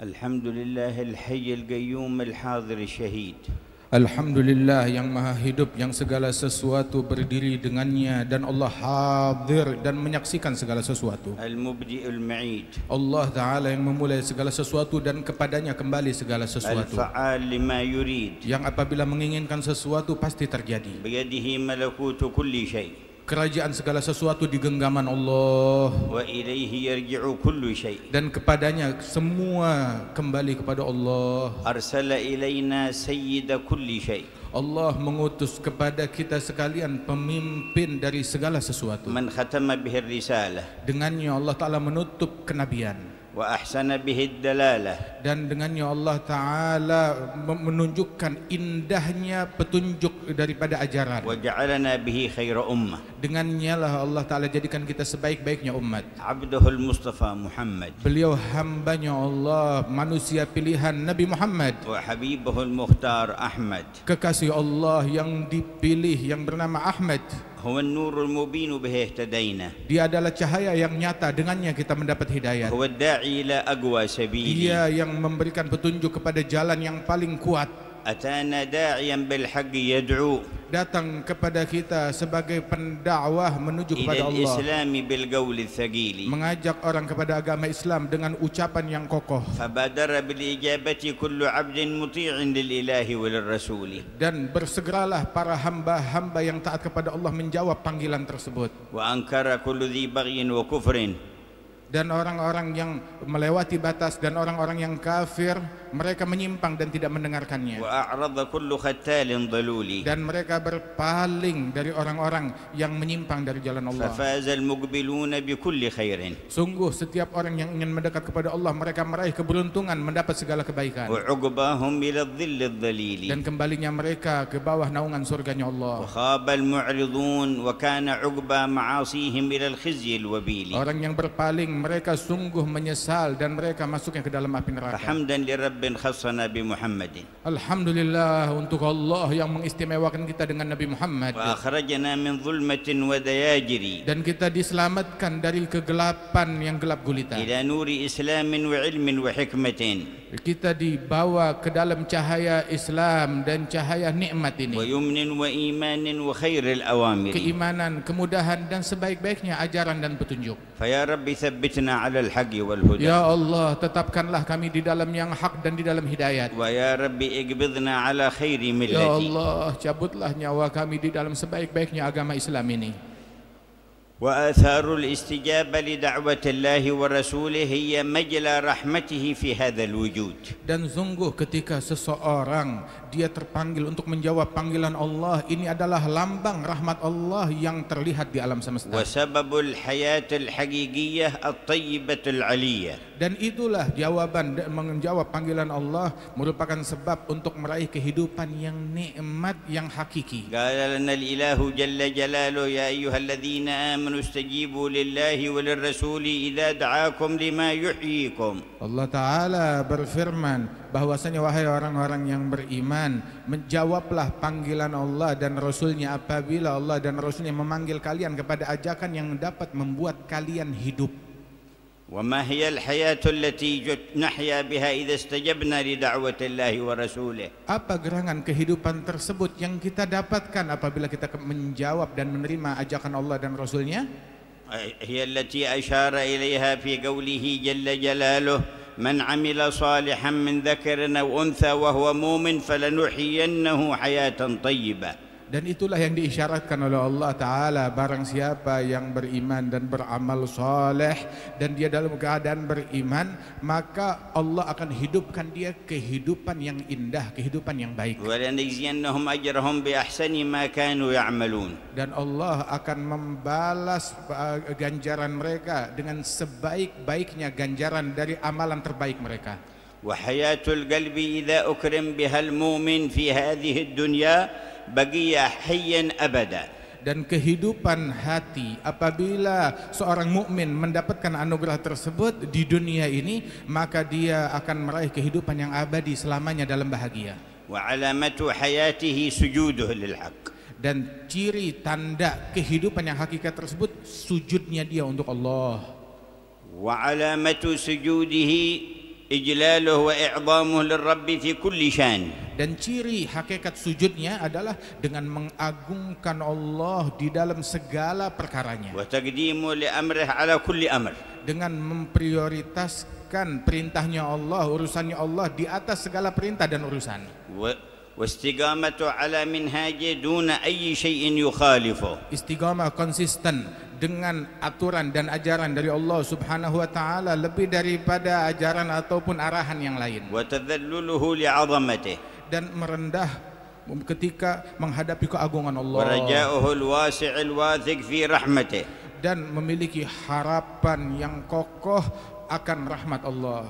Alhamdulillah al-hayy al-qayyum al-hadir al-syahid. Alhamdulillah yang maha hidup, yang segala sesuatu berdiri dengannya, dan Allah hadir dan menyaksikan segala sesuatu. Al-mubdi al-ma'id. Allah Ta'ala yang memulai segala sesuatu dan kepadanya kembali segala sesuatu. Al-fa'al lima yurid. Yang apabila menginginkan sesuatu pasti terjadi. Biyadihi malakutu kulli syai'. Kerajaan segala sesuatu di genggaman Allah. Wa ilaihi yarji'u kullu syai'. Dan kepadanya semua kembali kepada Allah. Arsala ilaina sayyida kulli syai'. Allah mengutus kepada kita sekalian pemimpin dari segala sesuatu. Man khatama bihi risalah. Dengannya Allah Ta'ala menutup kenabian. Wa ahsana bihi dalalah. Dan dengannya Allah Ta'ala menunjukkan indahnya petunjuk daripada ajaran. Wa ja'alana bihi khaira ummah. Dengannya lah Allah Ta'ala jadikan kita sebaik-baiknya umat. Abduhul Mustafa Muhammad. Beliau hambanya Allah, manusia pilihan Nabi Muhammad. Wa habibahul Mukhtar Ahmad. Kekasih Allah yang dipilih yang bernama Ahmad. Huwa an-nurul mubin bihi ihtadaina. Dia adalah cahaya yang nyata, dengannya kita mendapat hidayah. Huwa ad-da'i ila aqwa sabili. Dia yang memberikan petunjuk kepada jalan yang paling kuat. Atana da'iyan bil haqqi yad'u. Datang kepada kita sebagai pendakwah menuju kepada Allah. Ila al-islami bil qawli thaqili. Mengajak orang kepada agama Islam dengan ucapan yang kokoh. Fabadara bil ijabati kullu 'abdin muti'in lil ilahi wa lir rasuli. Dan bersegeralah para hamba-hamba yang taat kepada Allah menjawab panggilan tersebut. Wa ankara kullu dhi baghyin wa kufrin. Dan orang-orang yang melewati batas dan orang-orang yang kafir, mereka menyimpang dan tidak mendengarkannya. Wa a'rada kullu khattalin dhaluli. Dan mereka berpaling dari orang-orang yang menyimpang dari jalan Allah. Fafaza al-muqbiluna bi kulli khairin. Sungguh setiap orang yang ingin mendekat kepada Allah, mereka meraih keberuntungan, mendapat segala kebaikan. Wa 'uqbahum ila adh-dhilli adh-dhalili. Dan kembalinya mereka ke bawah naungan surganya Allah. Wa khaba al-mu'ridun wa kana 'uqba ma'asihim ila al-khizyi al-wabili. Orang yang berpaling, mereka sungguh menyesal dan mereka masuknya ke dalam api neraka. Hamdan li rabbin khassana bi Muhammadin. Alhamdulillah untuk Allah yang mengistimewakan kita dengan Nabi Muhammad. Wa akhrajana min dhulmatin wa dayajiri. Dan kita diselamatkan dari kegelapan yang gelap gulita. Ila nuri islamin wa ilmin wa hikmatin. Kita dibawa ke dalam cahaya Islam dan cahaya nikmat ini. Wa yumnin wa imanin wa khairil awamiri. Keimanan, kemudahan dan sebaik-baiknya ajaran dan petunjuk. Fa ya rabbi thabbitna 'ala al-haqqi wal huda. Ya Allah, tetapkanlah kami di dalam yang hak dan di dalam hidayat. Wa ya rabbi iqbidna 'ala khairi Ya millati. Allah, cabutlah nyawa kami di dalam sebaik-baiknya agama Islam ini. Wa atharul istijaba li da'wati Allah wa rasulih hiya majla rahmatihi fi hadzal wujud. Dan sungguh ketika seseorang dia terpanggil untuk menjawab panggilan Allah, ini adalah lambang rahmat Allah yang terlihat di alam semesta. Wa sababul hayatil haqiqiyyah at-tayyibatul 'aliyyah. Dan itulah jawaban dan menjawab panggilan Allah merupakan sebab untuk meraih kehidupan yang nikmat yang hakiki. Qala lana al-ilahu jalla jalaluhu ya ayyuhalladzina amanu istajibu lillahi wa lirrasuli idza da'akum lima yuhyikum. Allah Ta'ala berfirman bahwasanya wahai orang-orang yang beriman, menjawablah panggilan Allah dan Rasulnya apabila Allah dan Rasulnya memanggil kalian kepada ajakan yang dapat membuat kalian hidup. وما هي الحياة التي نحيا بها إذا استجبنا لدعوة الله ورسوله. Apa gerangan kehidupan tersebut yang kita dapatkan apabila kita menjawab dan menerima ajakan Allah dan Rasulnya? هي التي أشار إليها في قوله جل جلاله من عمل صالحا من ذكر أو أنثى وهو مؤمن فلنحيينه حياة طيبة. Dan itulah yang diisyaratkan oleh Allah Ta'ala, barang siapa yang beriman dan beramal soleh dan dia dalam keadaan beriman, maka Allah akan hidupkan dia kehidupan yang indah, kehidupan yang baik. وَلَنَجْزِيَنَّهُمْ أَجْرَهُمْ بِأَحْسَنِ مَا كَانُوا يَعْمَلُونَ. Dan Allah akan membalas ganjaran mereka dengan sebaik-baiknya ganjaran dari amalan terbaik mereka. وحياة القلب إذا أكرم بها المؤمن في هذه الدنيا بقي حيا أبدا. Dan kehidupan hati apabila seorang mukmin mendapatkan anugerah tersebut di dunia ini, maka dia akan meraih kehidupan yang abadi selamanya dalam bahagia. وعلامة حياته سجوده للحق. Dan ciri tanda kehidupan yang hakikat tersebut sujudnya dia untuk Allah. وعلامة سجوده إجلاله وإعظامه للرب في كل شان. Dan ciri hakikat sujudnya adalah dengan mengagungkan Allah di dalam segala perkaranya. وتقديمه لأمره على كل أمر. Dengan memprioritaskan perintahnya Allah, urusannya Allah di atas segala perintah dan urusan. واستقامته على منهاجه دون أي شيء يخالفه. Istiqamah konsisten dengan aturan dan ajaran dari Allah Subhanahu wa taala lebih daripada ajaran ataupun arahan yang lain. وتذلله لعظمته. Dan merendah ketika menghadapi keagungan Allah. ورجاؤه الواسع الواثق في رحمته. Dan memiliki harapan yang kokoh akan rahmat Allah.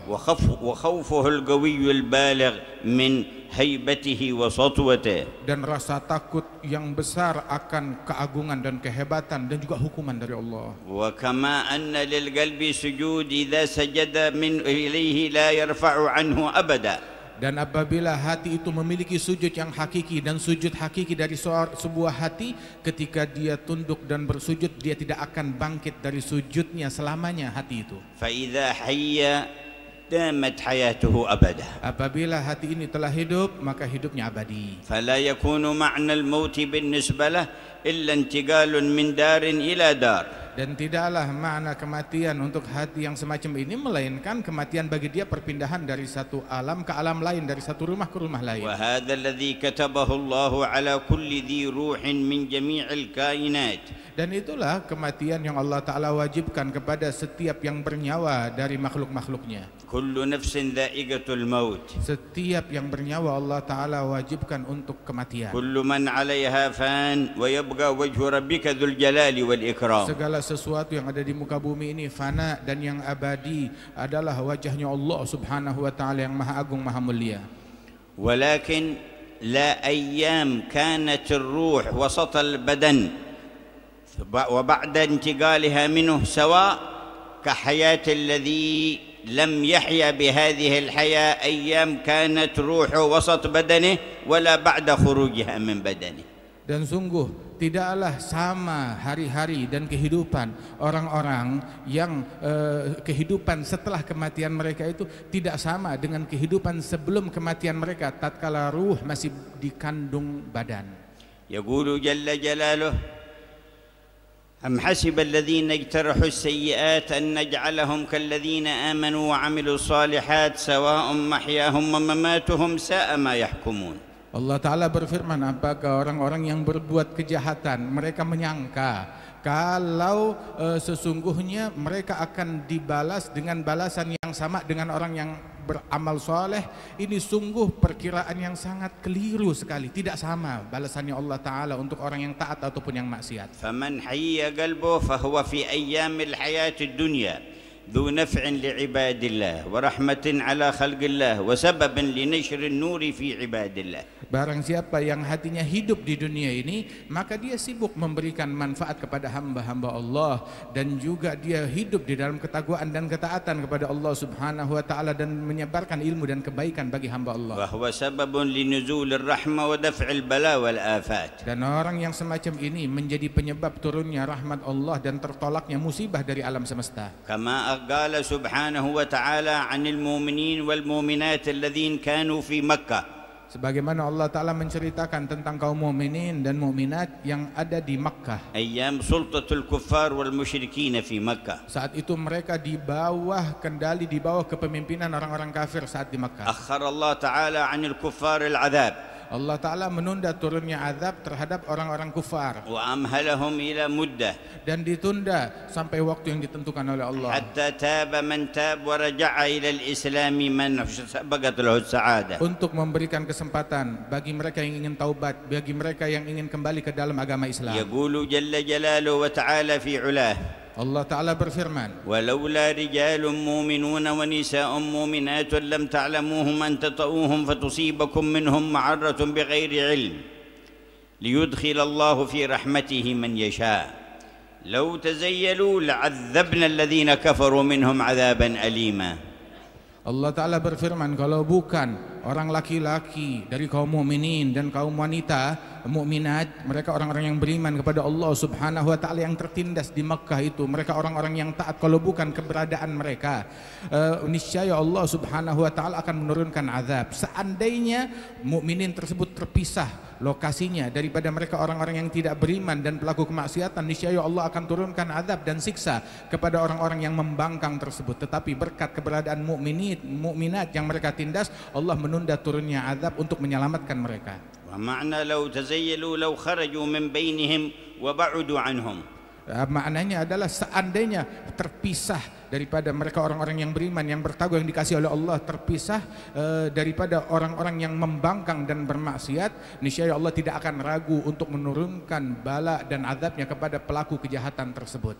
وخوفه القوي البالغ من هيبته وسطوته. Dan rasa takut yang besar akan keagungan dan kehebatan dan juga hukuman dari Allah. وكما أن للقلب سجود إذا سجد من إليه لا يرفع عنه أبدا. Dan apabila hati itu memiliki sujud yang hakiki, dan sujud hakiki dari sebuah hati, ketika dia tunduk dan bersujud, dia tidak akan bangkit dari sujudnya selamanya hati itu. فإذا حي دامت حياته أبدا. Apabila hati ini telah hidup, maka hidupnya abadi. فلا يكون معنى الموت بالنسبة له إلا انتقال من دار إلى دار. Dan tidaklah makna kematian untuk hati yang semacam ini melainkan kematian bagi dia perpindahan dari satu alam ke alam lain, dari satu rumah ke rumah lain. وهذا الذي كتبه الله على كل ذي روح من جميع الكائنات. Dan itulah kematian yang Allah Ta'ala wajibkan kepada setiap yang bernyawa dari makhluk-makhluknya. كل نفس ذائقة الموت. Setiap yang bernyawa Allah Ta'ala wajibkan untuk kematian. كل من عليها فان ويبقى وجه ربك ذو الجلال والإكرام. Segala sesuatu yang ada di muka bumi ini fana, dan yang abadi adalah wajahnya Allah Subhanahu wa Ta'ala yang maha agung, maha mulia. ولكن لا أيام كانت الروح وسط البدن وبعد انتقالها منه سواء كحياة الذي لم يحيا بهذه الحياة أيام كانت روحه وسط بدنه ولا بعد خروجها من بدنه. Dan sungguh tidaklah sama hari-hari dan kehidupan orang-orang yang kehidupan setelah kematian mereka itu tidak sama dengan kehidupan sebelum kematian mereka tatkala ruh masih dikandung badan. يقول جل جلاله أم حسب الذين اجترحوا السيئات أن نجعلهم كالذين آمنوا وعملوا الصالحات سواء محياهم ومماتهم ساء ما يحكمون. Allah Ta'ala berfirman, apakah orang-orang yang berbuat kejahatan mereka menyangka kalau sesungguhnya mereka akan dibalas dengan balasan yang sama dengan orang yang beramal soleh? Ini sungguh perkiraan yang sangat keliru sekali. Tidak sama balasannya Allah Ta'ala untuk orang yang taat ataupun yang maksiat. فمن حي قلبه فهو في أيام الحياة الدنيا ذو نفع لعباد الله ورحمة على خلق الله وسبب لنشر النور في عباد الله. Barang siapa yang hatinya hidup di dunia ini, maka dia sibuk memberikan manfaat kepada hamba-hamba Allah, dan juga dia hidup di dalam ketakwaan dan ketaatan kepada Allah Subhanahu wa Ta'ala, dan menyebarkan ilmu dan kebaikan bagi hamba Allah. وهو سبب لنزول الرحمة ودفع البلاء والآفات. Dan orang yang semacam ini menjadi penyebab turunnya rahmat Allah dan tertolaknya musibah dari alam semesta. كما قال سبحانه وتعالى عن المؤمنين والمؤمنات الذين كانوا في مكة. Sebagaimana Allah Ta'ala menceritakan tentang kaum mukminin dan mukminat yang ada di Makkah. أيام سلطة الكفار والمشركين في مكة. Saat itu mereka di bawah kendali, di bawah kepemimpinan orang-orang kafir saat di Makkah. أخر الله تعالى عن الكفار العذاب. Allah Ta'ala menunda turunnya azab terhadap orang-orang kufar, وأمهلهم إلى مدة. dan ditunda sampai waktu yang ditentukan oleh Allah. حتى تاب من تاب ورجع إلى الإسلام من سبقت له السعادة. Untuk memberikan kesempatan bagi mereka yang ingin taubat, bagi mereka yang ingin kembali ke dalam agama Islam. يقول جل جلاله وتعالى في علاه Allah Ta'ala berfirman, ولولا رجال مؤمنون ونساء مؤمنات لم تعلموهم أن تطؤوهم فتصيبكم منهم معرة بغير علم ليدخل الله في رحمته من يشاء لو تزيلوا لعذبنا الذين كفروا منهم عذابا أليما. Allah Ta'ala berfirman, kalau bukan orang laki-laki dari kaum mukminin dan kaum wanita mukminat, mereka orang-orang yang beriman kepada Allah Subhanahu wa taala yang tertindas di Makkah itu, mereka orang-orang yang taat. Kalau bukan keberadaan mereka, niscaya Allah Subhanahu wa taala akan menurunkan azab. Seandainya mukminin tersebut terpisah lokasinya daripada mereka orang-orang yang tidak beriman dan pelaku kemaksiatan, niscaya Allah akan turunkan azab dan siksa kepada orang-orang yang membangkang tersebut. Tetapi berkat keberadaan mukminat yang mereka tindas, Allah menunda turunnya azab untuk menyelamatkan mereka. ومعنى لو تزيلوا لو خرجوا من بينهم وبعدوا عنهم. Maknanya adalah seandainya terpisah daripada mereka orang-orang yang beriman, yang bertakwa, yang dikasihi oleh Allah, terpisah daripada orang-orang yang membangkang dan bermaksiat, niscaya Allah tidak akan ragu untuk menurunkan bala dan azabnya kepada pelaku kejahatan tersebut.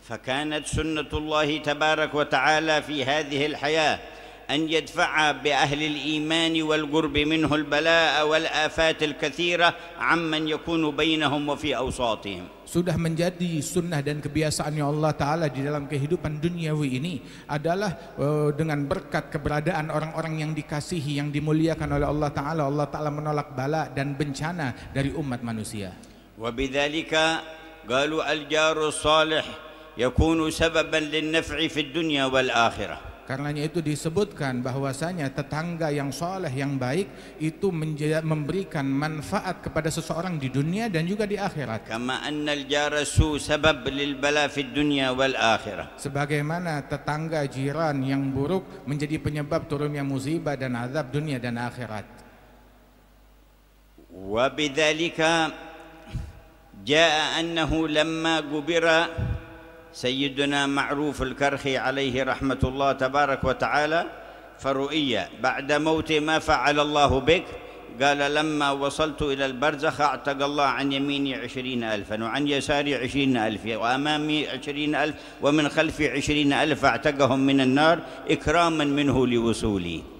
فكانت سنة الله تبارك وتعالى في هذه الحياة أن يدفع بأهل الإيمان والقرب منه البلاء والآفات الكثيرة عمن يكون بينهم وفي أوساطهم. Sudah menjadi sunnah dan kebiasaannya Allah Ta'ala di dalam kehidupan duniawi ini adalah dengan berkat keberadaan orang-orang yang dikasihi, yang dimuliakan oleh Allah Ta'ala, Allah Ta'ala menolak bala dan bencana dari umat manusia. وبذلك قالوا الجار الصالح يكون سببا للنفع في الدنيا والآخرة. Karenanya itu disebutkan bahwasanya tetangga yang soleh, yang baik itu memberikan manfaat kepada seseorang di dunia dan juga di akhirat. Kama anna al-jar as-su sabab lil-bala fi dunya wal-akhirah. Sebagaimana tetangga jiran yang buruk menjadi penyebab turunnya musibah dan azab dunia dan akhirat. Wa bidzalika jaa annahu lamma gubira سيدنا معروف الكرخي عليه رحمة الله تبارك وتعالى فرؤية بعد موت ما فعل الله بك، قال لما وصلت إلى البرزخ أعتق الله عن يميني 20,000 وعن يساري 20,000 وأمامي 20,000 ومن خلفي 20,000 أعتقهم من النار إكراما منه لوصولي.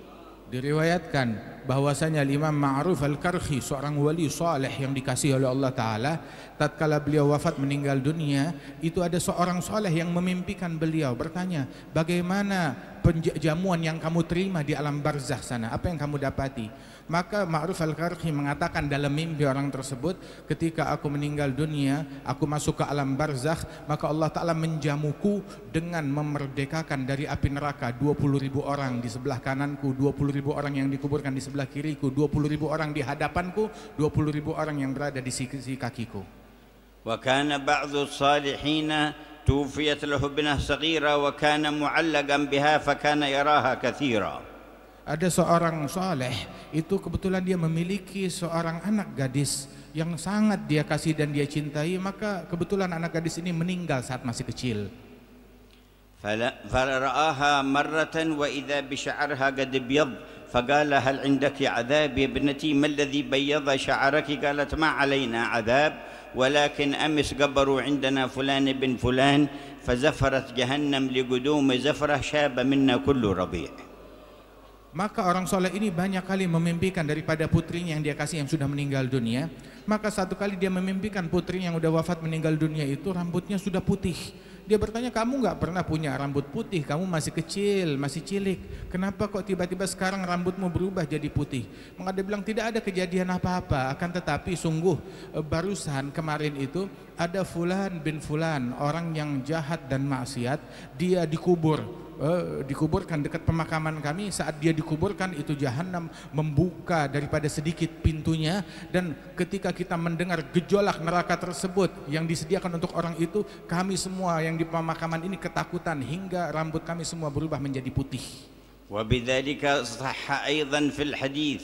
Diriwayatkan bahwasanya Imam Ma'ruf Al-Karhi, seorang wali saleh yang dikasihi oleh Allah Ta'ala, tatkala beliau wafat meninggal dunia, itu ada seorang saleh yang memimpikan beliau, bertanya, bagaimana penjamuan yang kamu terima di alam barzakh sana, apa yang kamu dapati? Maka Ma'ruf Al-Karhi mengatakan dalam mimpi orang tersebut, ketika aku meninggal dunia, aku masuk ke alam barzakh, maka Allah Ta'ala menjamuku dengan memerdekakan dari api neraka 20.000 orang di sebelah kananku, 20.000 orang yang dikuburkan di sebelah kiriku, 20.000 orang di hadapanku, 20.000 orang yang berada di sisi kakiku. Wa kana ba'dhu as-salihin tuwfiyat lahu binah saghira wa kana mu'allaqan biha fa kana yaraha katsira. Ada seorang saleh itu kebetulan dia memiliki seorang anak gadis yang sangat dia kasih dan dia cintai, maka kebetulan anak gadis ini meninggal saat masih kecil. فرآها مرة وإذا بشعرها قد ابيض فقال هل عندك عذاب يا ابنتي ما الذي بيض شعرك؟ قالت ما علينا عذاب ولكن أمس قبروا عندنا فلان بن فلان فزفرت جهنم لقدوم زفرة شاب منا كل ربيع. Maka orang soleh ini banyak kali memimpikan daripada putrinya yang dia kasih yang sudah meninggal dunia. Maka satu kali dia memimpikan putrinya yang sudah wafat meninggal dunia itu rambutnya sudah putih. Dia bertanya, kamu nggak pernah punya rambut putih, kamu masih kecil, masih cilik, kenapa kok tiba-tiba sekarang rambutmu berubah jadi putih? Maka dia bilang tidak ada kejadian apa-apa, akan tetapi sungguh barusan kemarin itu ada Fulan bin Fulan, orang yang jahat dan maksiat, dia dikuburkan dekat pemakaman kami. Saat dia dikuburkan itu jahanam membuka daripada sedikit pintunya, dan ketika kita mendengar gejolak neraka tersebut yang disediakan untuk orang itu, kami semua yang di pemakaman ini ketakutan hingga rambut kami semua berubah menjadi putih. وبذلك صح أيضا في الحديث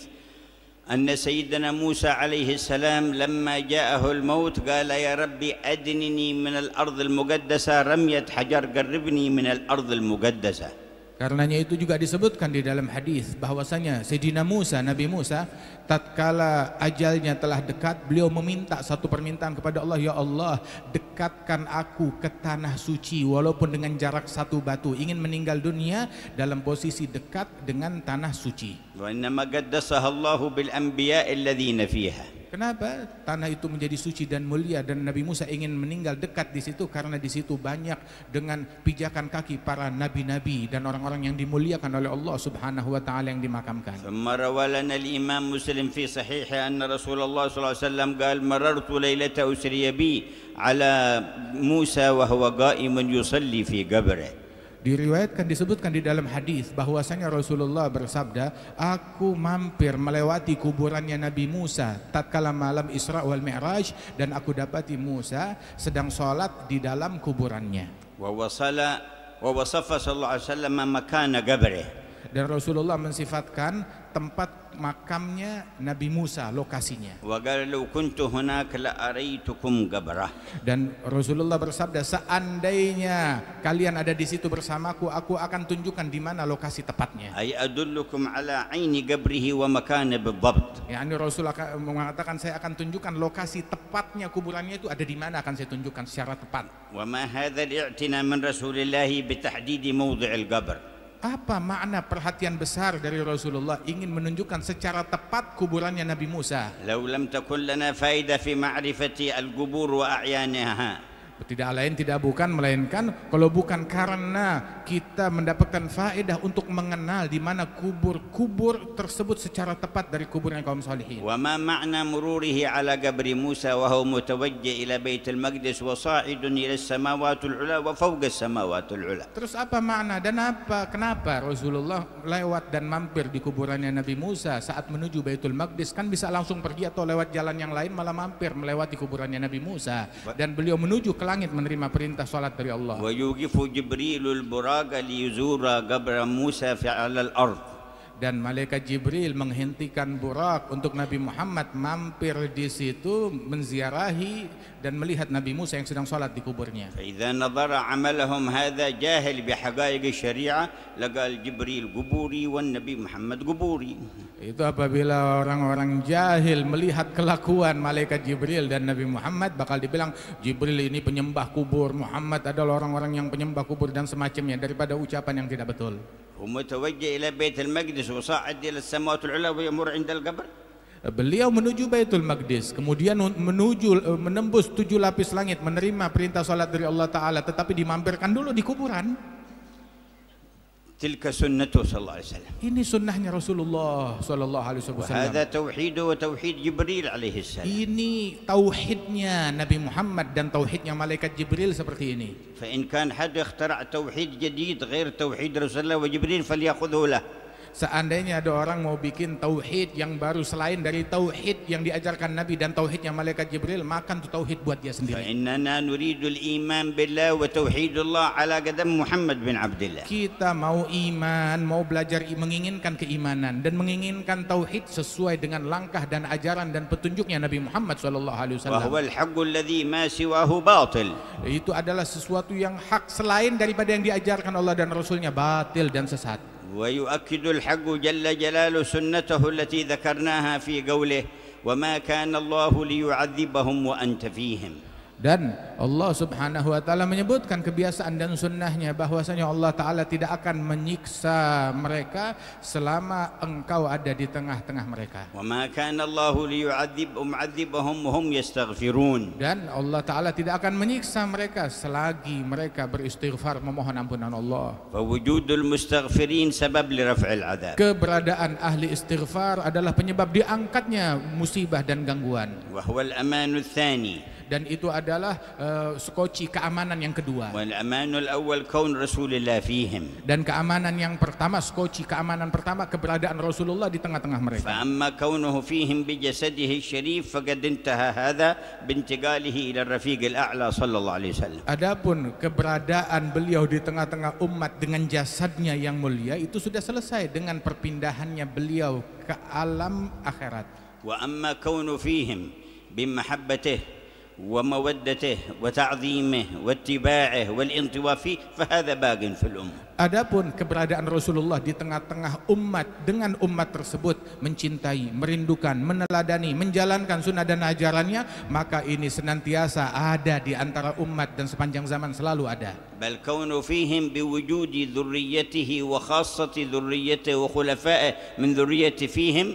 أن سيدنا موسى عليه السلام لما جاءه الموت قال يا ربي أدنني من الأرض المقدسة رمية حجر قربني من الأرض المقدسة. Karenanya itu juga disebutkan di dalam hadis bahwasanya Sayyidina Musa, Nabi Musa, tatkala ajalnya telah dekat, beliau meminta satu permintaan kepada Allah, ya Allah, dekatkan aku ke tanah suci walaupun dengan jarak satu batu. Ingin meninggal dunia dalam posisi dekat dengan tanah suci. وإنما قدسها الله بالأنبياء الذين فيها. Kenapa tanah itu menjadi suci dan mulia dan Nabi Musa ingin meninggal dekat di situ? Karena di situ banyak dengan pijakan kaki para nabi-nabi dan orang-orang yang dimuliakan oleh Allah Subhanahu wa taala yang dimakamkan. ثم روى لنا الإمام مسلم في صحيحه أن رسول الله صلى الله عليه وسلم قال مررت ليلة أسري بي على موسى وهو قائم يصلي في قبره. Diriwayatkan, disebutkan di dalam hadis bahwasanya Rasulullah bersabda, aku mampir melewati kuburannya Nabi Musa tatkala malam Isra wal Mi'raj dan aku dapati Musa sedang sholat di dalam kuburannya. ووصف صلى الله عليه وسلم مكان قبره. Dan Rasulullah mensifatkan tempat makamnya Nabi Musa, lokasinya. وقال لو كنت هناك لأريتكم قبره. Dan Rasulullah bersabda, seandainya kalian ada di situ bersamaku, aku akan tunjukkan di mana lokasi tepatnya. أي أدلكم على عين قبره ومكانه بالضبط. Yani Rasul akan mengatakan, saya akan tunjukkan lokasi tepatnya kuburannya itu ada di mana, akan saya tunjukkan secara tepat. وما هذا الاعتناء من رسول الله بتحديد موضع القبر. Apa makna perhatian besar dari Rasulullah ingin menunjukkan secara tepat kuburannya Nabi Musa? لو لم تكن لنا فائدة في معرفة القبور وأعيانها. Tidak lain tidak bukan melainkan kalau bukan karena kita mendapatkan faedah untuk mengenal di mana kubur-kubur tersebut secara tepat dari kuburnya kaum salihin. وما معنى مروره على قبر موسى وهو متوجه إلى بيت المقدس وصاعد إلى السماوات العلى وفوق السماوات العلى. Terus apa makna dan kenapa Rasulullah lewat dan mampir di kuburannya Nabi Musa saat menuju Baitul Maqdis? Kan bisa langsung pergi atau lewat jalan yang lain, malah mampir melewati kuburannya Nabi Musa dan beliau menuju ke langit menerima perintah salat dari Allah. ويوقف جبريل البراق ليزور قبر موسى على الأرض. Dan malaikat Jibril menghentikan Burak untuk Nabi Muhammad mampir di situ menziarahi dan melihat Nabi Musa yang sedang salat di kuburnya. فإذا نظر عملهم هذا جاهل بحقائق الشريعة لقال جبريل قبوري والنبي محمد قبوري. Itu apabila orang-orang jahil melihat kelakuan malaikat Jibril dan Nabi Muhammad, bakal dibilang Jibril ini penyembah kubur, Muhammad adalah orang-orang yang penyembah kubur dan semacamnya, daripada ucapan yang tidak betul. ومتوجه إلى بيت المقدس وصاعد إلى السماوات العلى ويمر عند القبر. Beliau menuju Baitul Maqdis, kemudian menembus 7 lapis langit, menerima perintah salat dari Allah Ta'ala, tetapi dimampirkan dulu di kuburan. تلك سنته صلى الله عليه وسلم. Ini sunnahnya Rasulullah sallallahu alaihi wasallam. وهذا توحيده وتوحيد جبريل عليه السلام. Ini tauhidnya Nabi Muhammad dan tauhidnya malaikat Jibril seperti ini. فإن كان حد اخترع توحيد جديد غير توحيد رسول الله وجبريل فليأخذه له. Seandainya ada orang mau bikin tauhid yang baru selain dari tauhid yang diajarkan Nabi dan tauhidnya malaikat Jibril, makan tuh tauhid buat dia sendiri. فإننا نريد الإيمان بالله وتوحيد الله على قدم محمد بن عبد الله. Kita mau iman, mau belajar menginginkan keimanan dan menginginkan tauhid sesuai dengan langkah dan ajaran dan petunjuknya Nabi Muhammad sallallahu alaihi wasallam. وهو الحق الذي ما سواه باطل. Itu adalah sesuatu yang hak, selain daripada yang diajarkan Allah dan Rasulnya batil dan sesat. ويؤكد الحق جل جلاله سنته التي ذكرناها في قوله وما كان الله ليعذبهم وأنت فيهم. Dan Allah Subhanahu wa taala menyebutkan kebiasaan dan sunnahnya bahwasanya Allah taala tidak akan menyiksa mereka selama engkau ada di tengah-tengah mereka. وما كان الله ليعذبهم وهم يستغفرون. Dan Allah taala tidak akan menyiksa mereka selagi mereka beristighfar memohon ampunan Allah. فوجود المستغفرين سبب لرفع العذاب. Keberadaan ahli istighfar adalah penyebab diangkatnya musibah dan gangguan. وهو الأمان الثاني. Dan itu adalah skoci keamanan yang kedua. والأمان الأول كون رسول الله فيهم. Dan keamanan yang pertama, skoci keamanan pertama, keberadaan Rasulullah di tengah-tengah mereka. فأما كونه فيهم بجسده الشريف فقد انتهى هذا بانتقاله إلى الرفيق الأعلى صلى الله عليه وسلم. Adapun keberadaan beliau di tengah-tengah umat dengan jasadnya yang mulia itu sudah selesai dengan perpindahannya beliau ke alam akhirat. وأما كونه فيهم بمحبته ومودته وتعظيمه واتباعه والانطواء فيه فهذا باق في الأمة. Adapun keberadaan Rasulullah di tengah-tengah umat dengan umat tersebut mencintai, merindukan, meneladani, menjalankan sunnah dan ajarannya, maka ini senantiasa ada di antara umat dan sepanjang zaman selalu ada. بل كون فيهم بوجود ذريته وخاصة ذريته وخلفائه من ذريته فيهم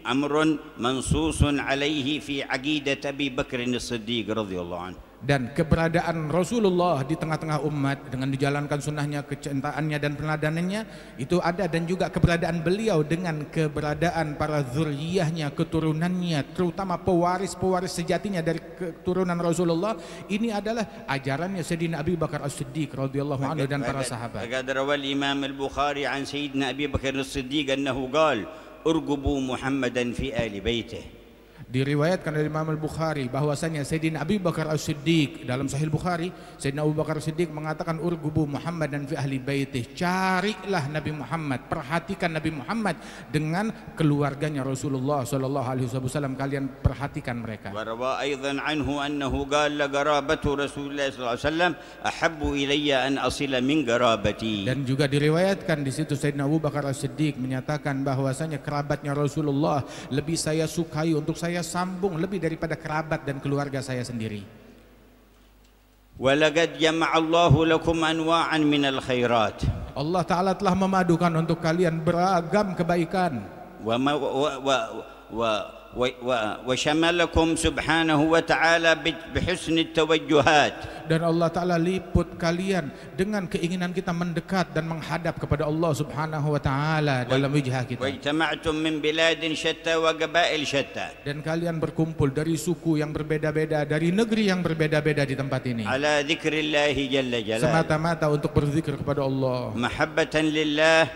أمر منصوص عليه في عقيدة أبي بكر الصديق رضي الله عنه. Dan keberadaan Rasulullah di tengah-tengah umat dengan dijalankan sunnahnya, kecintaannya dan peneladannannya itu ada, dan juga keberadaan beliau dengan keberadaan para zuriyahnya, keturunannya, terutama pewaris-pewaris sejatinya dari keturunan Rasulullah. Ini adalah ajarannya Sayyidina Abi Bakar As-Siddiq radhiyallahu anhu dan para sahabat. فقد روى الإمام البخاري عن سيدنا أبي بكر الصديق أنه قال ارقبوا محمدا في آل بيته. Diriwayatkan dari Imam Al-Bukhari bahwasanya Sayyidina Abi Bakar As-Siddiq dalam Sahih Bukhari, Sayyidina Abu Bakar As-Siddiq mengatakan urgubu Muhammad dan fi ahli baitih, carilah Nabi Muhammad, perhatikan Nabi Muhammad dengan keluarganya Rasulullah sallallahu alaihi wasallam, kalian perhatikan mereka. Wa rawa aidan anhu annahu qala qarabatu Rasulullah sallallahu alaihi wasallam ahabbu ilayya an asila min qarabati. Dan juga diriwayatkan di situ Sayyidina Abu Bakar As-Siddiq menyatakan bahwasanya kerabatnya Rasulullah lebih saya sukai untuk saya sambung lebih daripada kerabat dan keluarga saya sendiri. Walaqad jama'allahu lakum anwa'an minal khairat. Allah Ta'ala telah memadukan untuk kalian beragam kebaikan. Wa syamalakum subhanahu wa ta'ala bihusn at-tawajjuhat. Dan Allah Ta'ala liput kalian dengan keinginan kita mendekat dan menghadap kepada Allah Subhanahu wa Ta'ala dalam wijah kita. Wa ijtama'tum min biladin syatta wa qabail syatta. Dan kalian berkumpul dari suku yang berbeda-beda, dari negeri yang berbeda-beda di tempat ini. Ala dzikrillahi jalla jalaluhu. Semata-mata untuk berzikir kepada Allah. Mahabbatan lillah.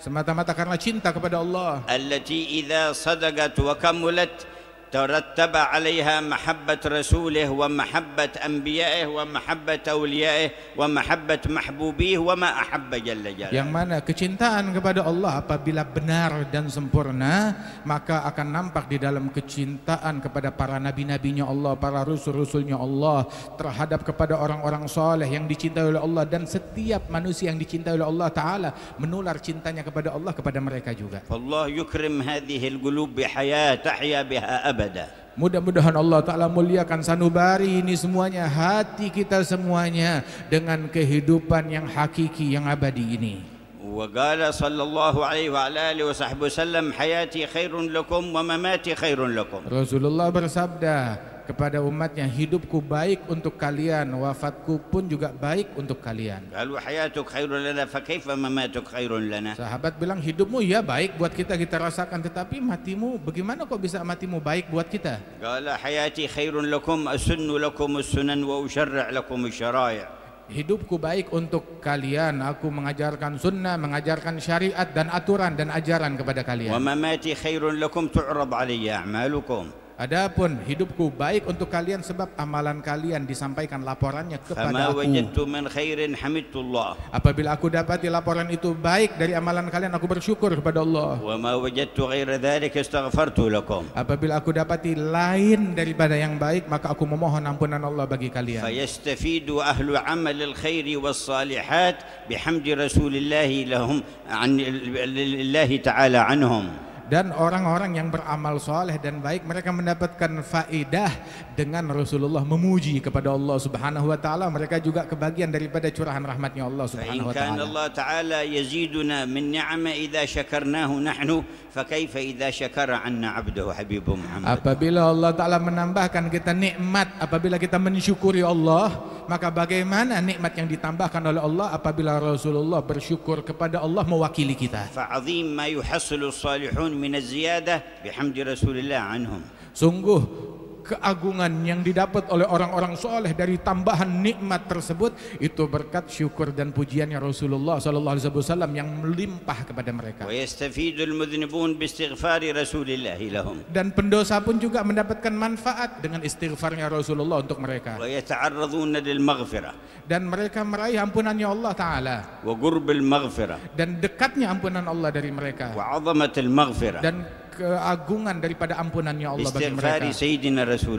Semata-mata karena cinta kepada Allah. Allati idza sadaqat wa kamulat ترتب عليها محبة رسوله ومحبة أنبيائه ومحبة أوليائه ومحبة محبوبيه وما أحب جل جلاله. Yang mana kecintaan kepada Allah apabila benar dan sempurna, maka akan nampak di dalam kecintaan kepada para nabi-nabinya Allah, para rasul-rasulnya Allah, terhadap kepada orang-orang soleh yang dicintai oleh Allah, dan setiap manusia yang dicintai oleh Allah Ta'ala menular cintanya kepada Allah kepada mereka juga. Allah yukrim hadhihi al-qulub bihayat tahya biha abada. Mudah-mudahan Allah Ta'ala muliakan sanubari ini semuanya, hati kita semuanya, dengan kehidupan yang hakiki, yang abadi ini. Wa qala sallallahu alaihi wa alihi wasallam hayati khairun lakum wa mamati khairun lakum. Rasulullah bersabda kepada umatnya, hidupku baik untuk kalian, wafatku pun juga baik untuk kalian. Qalu hayatuk khairun lana fa kaifa mamatuk khairun lana. Sahabat bilang, hidupmu ya baik buat kita, kita rasakan, tetapi matimu bagaimana kok bisa matimu baik buat kita? Qala hayati khairun lakum asunnu lakum as-sunan wa usharri' lakum asy-syara'i'. Hidupku baik untuk kalian, aku mengajarkan sunnah, mengajarkan syariat dan aturan dan ajaran kepada kalian. Wa mamati khairun lakum tu'rad 'alayya a'malukum. Adapun hidupku baik untuk kalian sebab amalan kalian disampaikan laporannya kepada Fama aku. wajadtu min khairin hamidullah. Apabila aku dapati laporan itu baik dari amalan kalian, aku bersyukur kepada Allah. Wa ma wajadtu ghaira dhalika astaghfartu lakum. Apabila aku dapati lain daripada yang baik, maka aku memohon ampunan Allah bagi kalian. Fayastafidu ahlu amal al-khairi was-salihat bihamdi Rasulillah lahum an lillahi ta'ala anhum. Dan orang-orang yang beramal soleh dan baik, mereka mendapatkan faedah dengan Rasulullah memuji kepada Allah Subhanahu wa Ta'ala. Mereka juga kebagian daripada curahan rahmatnya Allah Subhanahu wa Ta'ala. Fa in Allah Ta'ala yaziduna min ni'ama idza syakarnahu nahnu fa kaifa idza syakara 'anna 'abduhu habibu Muhammad. Apabila Allah Ta'ala menambahkan kita nikmat, apabila kita mensyukuri Allah, maka bagaimana nikmat yang ditambahkan oleh Allah apabila Rasulullah bersyukur kepada Allah mewakili kita. Fa 'azim ma yuhassilu as-salihun min az-ziyadah bihamdi Rasulillah anhum. Sungguh keagungan yang didapat oleh orang-orang soleh dari tambahan nikmat tersebut itu berkat syukur dan pujiannya Rasulullah sallallahu alaihi wasallam yang melimpah kepada mereka. Wa yastafidul mudhnibun bi istighfari Rasulillah lahum. Dan pendosa pun juga mendapatkan manfaat dengan istighfarnya Rasulullah untuk mereka. Wa yata'arraduna lil maghfirah. Dan mereka meraih ampunannya Allah Ta'ala. Wa qurbil maghfirah. Dan dekatnya ampunan Allah dari mereka. Wa 'azamatil maghfirah. Dan keagungan daripada ampunannya Allah bagi mereka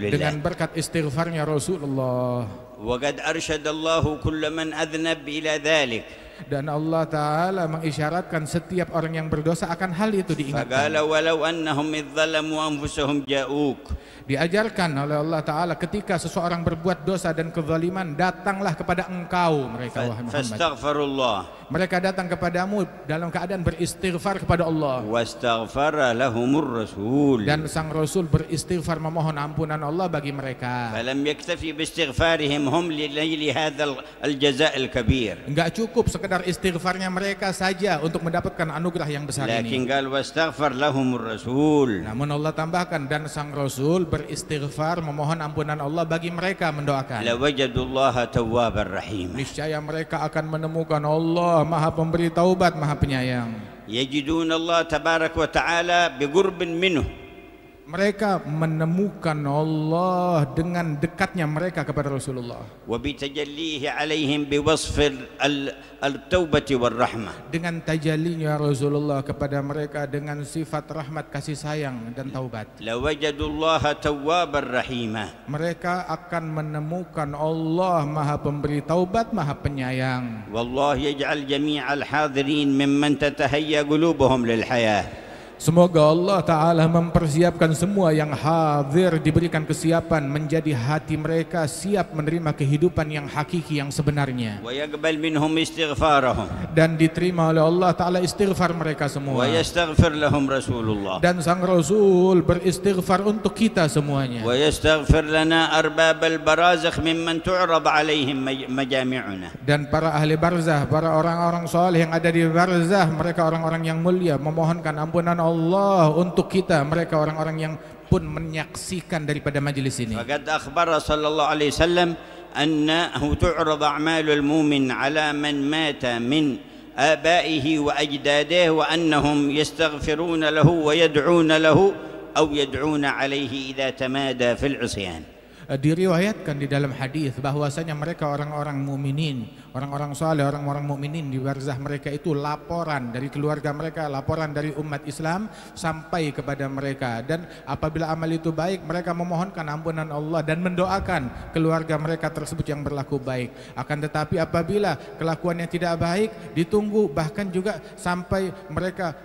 dengan berkat istighfarnya Rasulullah. Wa qad arsyadallahu kull man adhnab ila dhalik. Dan Allah Ta'ala mengisyaratkan setiap orang yang berdosa akan hal itu diingatkan. فقال ولو أنهم إذ ظلموا أنفسهم جاءوك. Diajarkan oleh Allah Ta'ala ketika seseorang berbuat dosa dan kezaliman, datanglah kepada engkau mereka wahai Muhammad. فاستغفروا الله. Mereka datang kepadamu dalam keadaan beristighfar kepada Allah. واستغفر لهم الرسول. Dan sang Rasul beristighfar memohon ampunan Allah bagi mereka. فلم يكتفي باستغفارهم هم لنيل هذا الجزاء الكبير. Enggak cukup sekedar istighfarnya mereka saja untuk mendapatkan anugerah yang besar ini. لكن قال واستغفر لهم الرسول. Namun Allah tambahkan dan sang Rasul beristighfar memohon ampunan Allah bagi mereka mendoakan. لوجدوا الله توابا رحيما. Niscaya mereka akan menemukan Allah Maha Pemberi Taubat, Maha Penyayang. يجدون الله تبارك وتعالى بقرب منه. Mereka menemukan Allah dengan dekatnya mereka kepada Rasulullah. وبتجليه عليهم بوصف التوبة والرحمة. Dengan tajallinya Rasulullah kepada mereka dengan sifat rahmat, kasih sayang dan taubat. لوجدوا الله توابا رحيما. Mereka akan menemukan Allah Maha Pemberi Taubat, Maha Penyayang. والله يجعل جميع الحاضرين ممن تتهيأ قلوبهم للحياة. Semoga Allah Ta'ala mempersiapkan semua yang hadir diberikan kesiapan menjadi hati mereka siap menerima kehidupan yang hakiki yang sebenarnya. ويقبل منهم استغفارهم. Dan diterima oleh Allah Ta'ala istighfar mereka semua. ويستغفر لهم رسول الله. Dan sang Rasul beristighfar untuk kita semuanya. ويستغفر لنا أرباب البرازخ ممن تعرض عليهم مجامعنا. Dan para ahli barzah, para orang-orang soleh yang ada di barzah, mereka orang-orang yang mulia, memohonkan ampunan Allah untuk kita, mereka orang-orang yang pun menyaksikan daripada majelis ini. فقد أخبر صلى الله عليه وسلم أنه تعرض أعمال المؤمن على من مات من آبائه وأجداده وأنهم يستغفرون له ويدعون له أو يدعون عليه إذا تمادى في العصيان. Diriwayatkan di dalam hadis bahwasanya mereka orang-orang mukminin, orang-orang saleh, orang-orang mukminin di barzah mereka itu laporan dari keluarga mereka, laporan dari umat Islam sampai kepada mereka, dan apabila amal itu baik mereka memohonkan ampunan Allah dan mendoakan keluarga mereka tersebut yang berlaku baik. Akan tetapi apabila kelakuannya tidak baik, ditunggu bahkan juga sampai mereka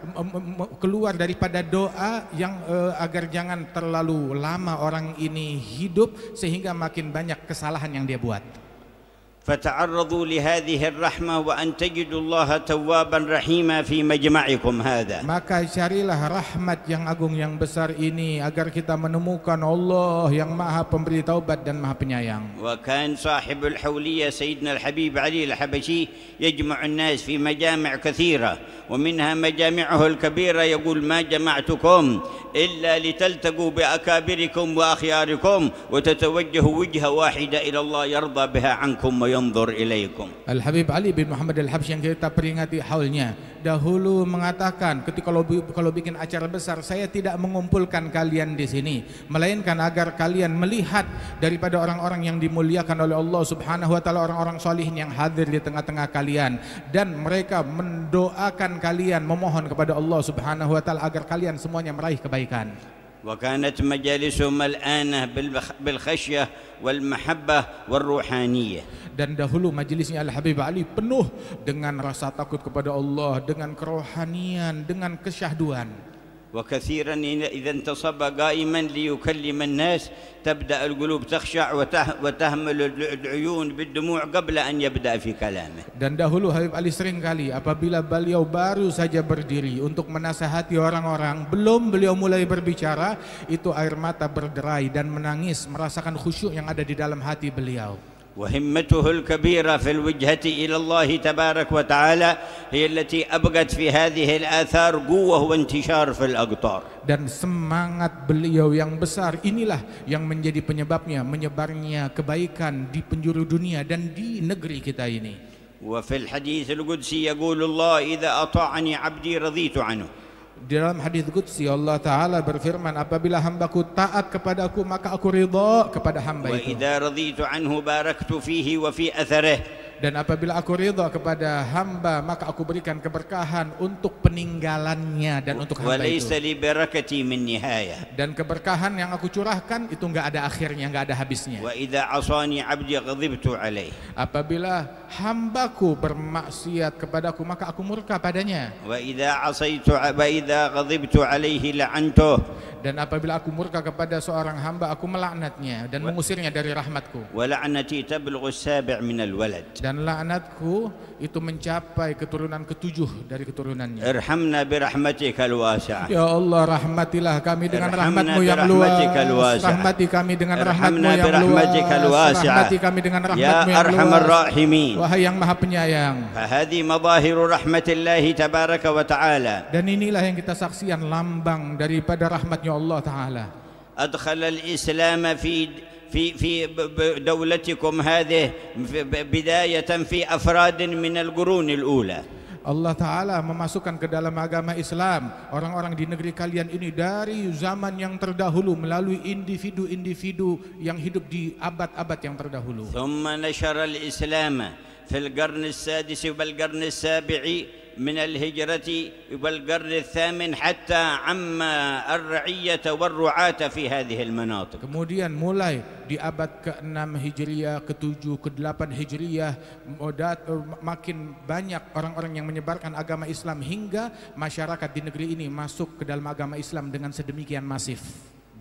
keluar daripada doa yang agar jangan terlalu lama orang ini hidup sehingga makin banyak kesalahan yang dia buat. فتعرضوا لهذه الرحمة وأن تجدوا الله توابا رحيما في مجمعكم هذا. Maka carilah rahmat yang agung yang besar ini agar kita menemukan Allah yang Maha Pemberi Taubat dan Maha Penyayang. وكان صاحب الحولية سيدنا الحبيب علي الحبشي يجمع الناس في مجامع كثيرة ومنها مجامعه الكبيرة يقول ما جمعتكم إلا لتلتقوا بأكابركم وأخياركم وتتوجهوا وجهة واحدة إلى الله يرضى بها عنكم وينظر إليكم. Al-Habib Ali bin Muhammad Al-Habsyi yang kita peringati haulnya dahulu mengatakan ketika kalau bikin acara besar, saya tidak mengumpulkan kalian di sini melainkan agar kalian melihat daripada orang-orang yang dimuliakan oleh Allah Subhanahu wa taala, orang-orang salihin yang hadir di tengah-tengah kalian, dan mereka mendoakan kalian, memohon kepada Allah Subhanahu wa taala agar kalian semuanya meraih kebaikan. وكانت مجالسهم ملآنة بالخشية والمحبة والروحانية. Dan dahulu majelisnya Al-Habib Ali penuh dengan rasa takut kepada Allah, dengan kerohanian, dengan kesyahduan. وكثيرا إذا انتصب قائما ليكلم الناس تبدأ القلوب تخشع وتهمل العيون بالدموع قبل أن يبدأ في كلامه. Dan dahulu Habib Ali sering kali apabila beliau baru saja berdiri untuk menasihati orang-orang, belum beliau mulai berbicara, itu air mata berderai dan menangis merasakan khusyuk yang ada di dalam hati beliau. وهمته الكبيرة في الوجهة إلى الله تبارك وتعالى هي التي أبقت في هذه الآثار قوة وانتشار في الأقطار. Dan semangat beliau yang besar inilah yang menjadi penyebabnya menyebarnya kebaikan di penjuru dunia dan di negeri kita ini. وفي الحديث القدسي يقول الله إذا أطاعني عبدي رضيت عنه. Di dalam hadis qudsi Allah Ta'ala berfirman, apabila hambaku taat kepadaku maka aku ridha kepada hamba itu. وإذا رضيت عنه باركت فيه وفي أثره. Dan apabila aku ridha kepada hamba, maka aku berikan keberkahan untuk peninggalannya dan untuk hamba وليس itu. لبركتي من نهاية. Dan keberkahan yang aku curahkan itu enggak ada akhirnya, enggak ada habisnya. وإذا عصاني عبدي غضبت عليه. Apabila hambaku bermaksiat kepadaku, maka aku murka padanya. وإذا غضبت عليه لعنته. Dan apabila aku murka kepada seorang hamba, aku melaknatnya dan mengusirnya dari rahmatku. ولعنتي تبلغ السابع من الولد. Dan laknatku itu mencapai keturunan ketujuh dari keturunannya. ارحمنا برحمتك الواسعة. Ya Allah, rahmatilah kami dengan rahmat-Mu yang luas. Rahmati kami dengan rahmat-Mu yang luas. Rahmati kami dengan rahmat-Mu yang luas. Wahai yang Maha Penyayang. فهذه مظاهر رحمة الله تبارك وتعالى. Dan inilah yang kita saksikan lambang daripada rahmat-Nya Allah Taala. أدخل الإسلام في دولتكم هذه بداية في أفراد من القرون الأولى. Allah Ta'ala memasukkan ke dalam agama Islam orang-orang di negeri kalian ini dari zaman yang terdahulu melalui individu-individu yang hidup di abad-abad yang terdahulu. ثم نشر الإسلام في القرن السادس والقرن السابع من الهجرة والقرن الثامن حتى عم الرعية والرعاة في هذه المناطق. Kemudian mulai di abad ke-6 Hijriyah, ke-7, ke-8 Hijriyah makin banyak orang-orang yang menyebarkan agama Islam hingga masyarakat di negeri ini masuk ke dalam agama Islam dengan sedemikian masif.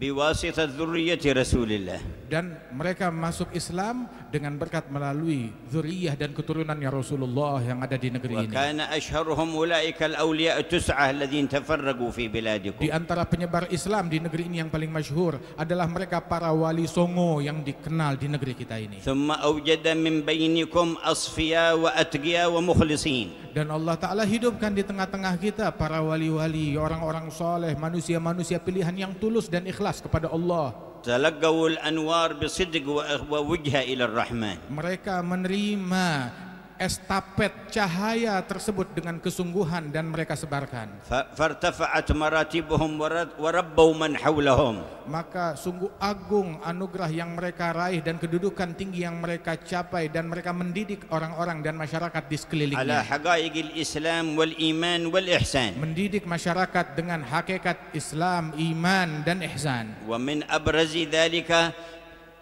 بواسطة ذرية رسول الله. Dan mereka masuk Islam dengan berkat melalui zuriyah dan keturunannya Rasulullah yang ada di negeri ini. وكان أشهرهم أولئك الأولياء التسعة الذين تفرقوا في بلادكم. Di antara penyebar Islam di negeri ini yang paling masyhur adalah mereka para wali songo yang dikenal di negeri kita ini. ثم أوجد من بينكم أصفياء وأتقياء ومخلصين. Dan Allah Ta'ala hidupkan di tengah-tengah kita para wali-wali, orang-orang soleh, manusia-manusia pilihan yang tulus dan ikhlas kepada Allah. تلقوا الأنوار بصدق ووجهة إلى الرحمن. Mereka menerima estafet cahaya tersebut dengan kesungguhan dan mereka sebarkan. فارتفعت مراتبهم وربوا من حولهم. Maka sungguh agung anugerah yang mereka raih dan kedudukan tinggi yang mereka capai dan mereka mendidik orang-orang dan masyarakat di على sekelilingnya. حقائق الإسلام والإيمان والإحسان. Mendidik masyarakat dengan hakikat Islam, iman dan ihsan. ومن أبرز ذلك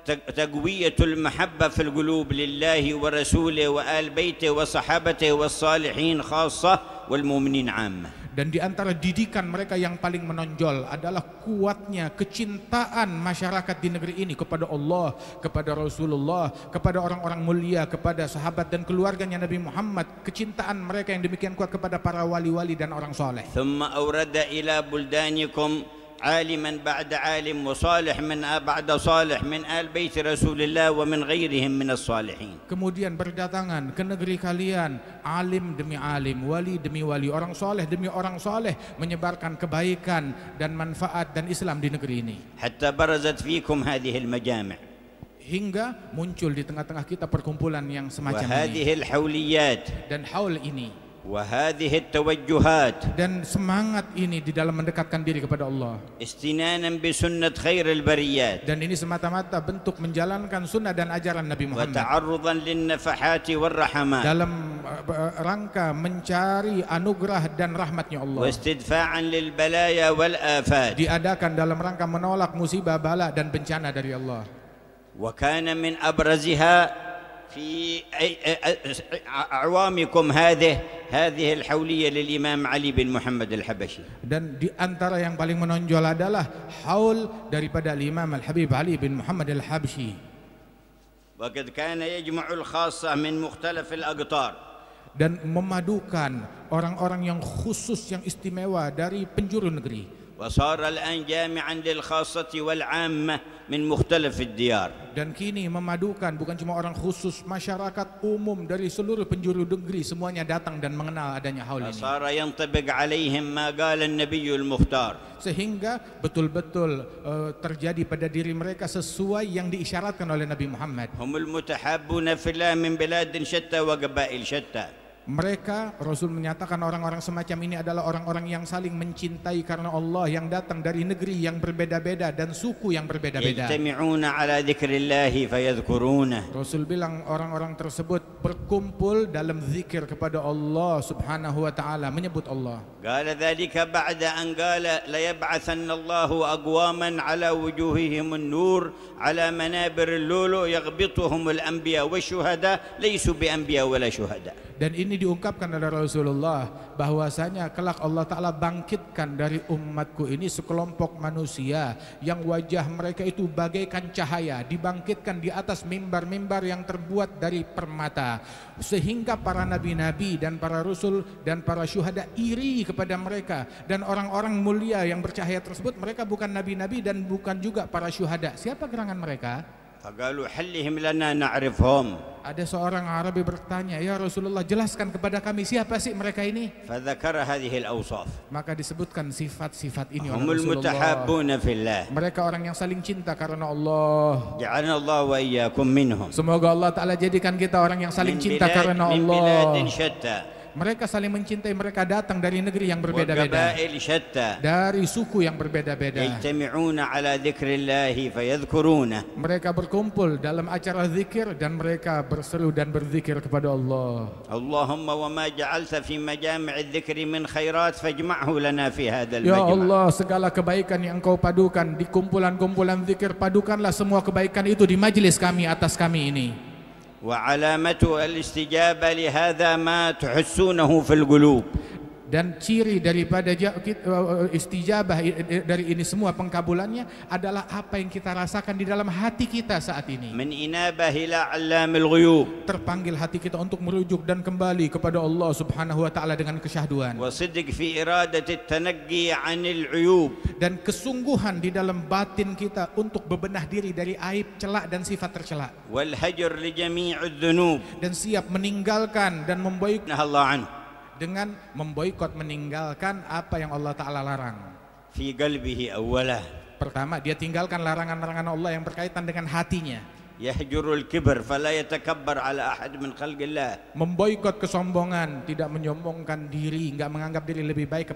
تقوية المحبة في القلوب لله ورسوله وآل بيته وصحابته والصالحين خاصة والمؤمنين عامة. Dan di antara didikan mereka yang paling menonjol adalah kuatnya kecintaan masyarakat di negeri ini kepada Allah, kepada Rasulullah, kepada orang-orang mulia, kepada sahabat dan keluarganya Nabi Muhammad. Kecintaan mereka yang demikian kuat kepada para wali-wali dan orang soleh. ثم أورد إلى بلدانكم عالما بعد عالم وصالح من بعد صالح من آل بيت رسول الله ومن غيرهم من الصالحين. Kemudian berdatangan ke negeri kalian alim demi alim, wali demi wali, orang soleh demi orang soleh menyebarkan kebaikan dan manfaat dan Islam di negeri ini. حتى برزت فيكم هذه المجامع. Hingga muncul di tengah-tengah kita perkumpulan yang semacam وهذه ini. الحوليات. Dan haul ini. وهذه التوجهات. Dan semangat ini di dalam mendekatkan diri kepada Allah. استنانا بسنة خير البريات. Dan ini semata-mata bentuk menjalankan sunnah dan ajaran Nabi Muhammad. وتعرضا للنفحات والرحمات. Dalam rangka mencari anugerah dan rahmatnya Allah. واستدفاعا للبلايا والآفات. Diadakan dalam rangka menolak musibah, bala dan bencana dari Allah. وكان من أبرزها في أعوامكم هذه الحولية للإمام علي بن محمد الحبشي. Dan di antara yang paling menonjol adalah haul daripada Imam Al-Habib Ali bin Muhammad Al-Habsyi. وقد كان يجمع الخاصة من مختلف الأقطار. Dan memadukan orang-orang yang khusus yang istimewa dari penjuru negeri. وصار الآن جامعا للخاصة والعامة من مختلف الديار. Dan kini memadukan bukan cuma orang khusus, masyarakat umum dari seluruh penjuru negeri semuanya datang dan mengenal adanya haul ini. صار ينطبق عليهم ما قال النبي المختار. Sehingga betul-betul terjadi pada diri mereka sesuai yang diisyaratkan oleh Nabi Muhammad. هم المتحابون في الله من بلاد شتى وقبائل شتى. Mereka, Rasul menyatakan orang-orang semacam ini adalah orang-orang yang saling mencintai karena Allah, yang datang dari negeri yang berbeda-beda dan suku yang berbeda-beda. yajtami'una 'ala dzikrillahi fayadhkurunah. Rasul bilang orang-orang tersebut berkumpul dalam zikir kepada Allah Subhanahu wa taala, menyebut Allah. قال ذلك بعد أن قال ليبعثن الله أقواما على وجوههم النور على منابر اللؤلؤ يغبطهم الأنبياء والشهداء ليسوا بأنبياء ولا شهداء. Dan ini diungkapkan oleh Rasulullah bahwasanya kelak Allah Ta'ala bangkitkan dari umatku ini sekelompok manusia yang wajah mereka itu bagaikan cahaya, dibangkitkan di atas mimbar-mimbar yang terbuat dari permata, sehingga para nabi-nabi dan para rasul dan para syuhada iri kepada mereka. Dan orang-orang mulia yang bercahaya tersebut, mereka bukan nabi-nabi dan bukan juga para syuhada. Siapa gerangan mereka? فقالوا حلهم لنا نعرفهم. Ada seorang Arabi bertanya, ya Rasulullah, jelaskan kepada kami siapa sih mereka ini? فذكر هذه الأوصاف. Maka disebutkan sifat-sifat ini oleh هم Rasulullah. المتحابون في الله. Mereka orang yang saling cinta karena Allah. جعلنا الله وإياكم منهم. Semoga Allah Ta'ala jadikan kita orang yang saling cinta karena من Allah. بلاد شتى. Mereka saling mencintai, mereka datang dari negeri yang berbeda-beda, وقبائل شتى. dari suku yang berbeda-beda. يجتمعون على ذكر الله فيذكرونه. Mereka berkumpul dalam acara zikir dan mereka berseru dan berzikir kepada Allah. اللهم وما جعلت في مجامع الذكر من خيرات فاجمعه لنا في هذا Ya المجمع. Allah, segala kebaikan yang Engkau padukan di kumpulan-kumpulan zikir, padukanlah semua kebaikan itu di majelis kami, atas kami ini. وعلامة الاستجابة لهذا ما تحسونه في القلوب. Dan ciri daripada istijabah dari ini semua, pengkabulannya adalah apa yang kita rasakan di dalam hati kita saat ini. من إنابة إلى علام الغيوب. Terpanggil hati kita untuk merujuk dan kembali kepada Allah Subhanahu wa taala dengan kesyahduan. وصدق في إرادة التنقي عن العيوب. Dan kesungguhan di dalam batin kita untuk bebenah diri dari aib, celak dan sifat tercela. والهجر لجميع الذنوب. Dan siap meninggalkan dan memboikot, نهى الله عنه. dengan memboikot, meninggalkan apa yang Allah Ta'ala larang. في قلبه أولا. Pertama, dia tinggalkan larangan-larangan Allah yang berkaitan dengan hatinya. يهجر الكبر فلا يتكبر على أحد من خلق الله. Memboikot kesombongan, tidak menyombongkan diri, enggak menganggap diri lebih baik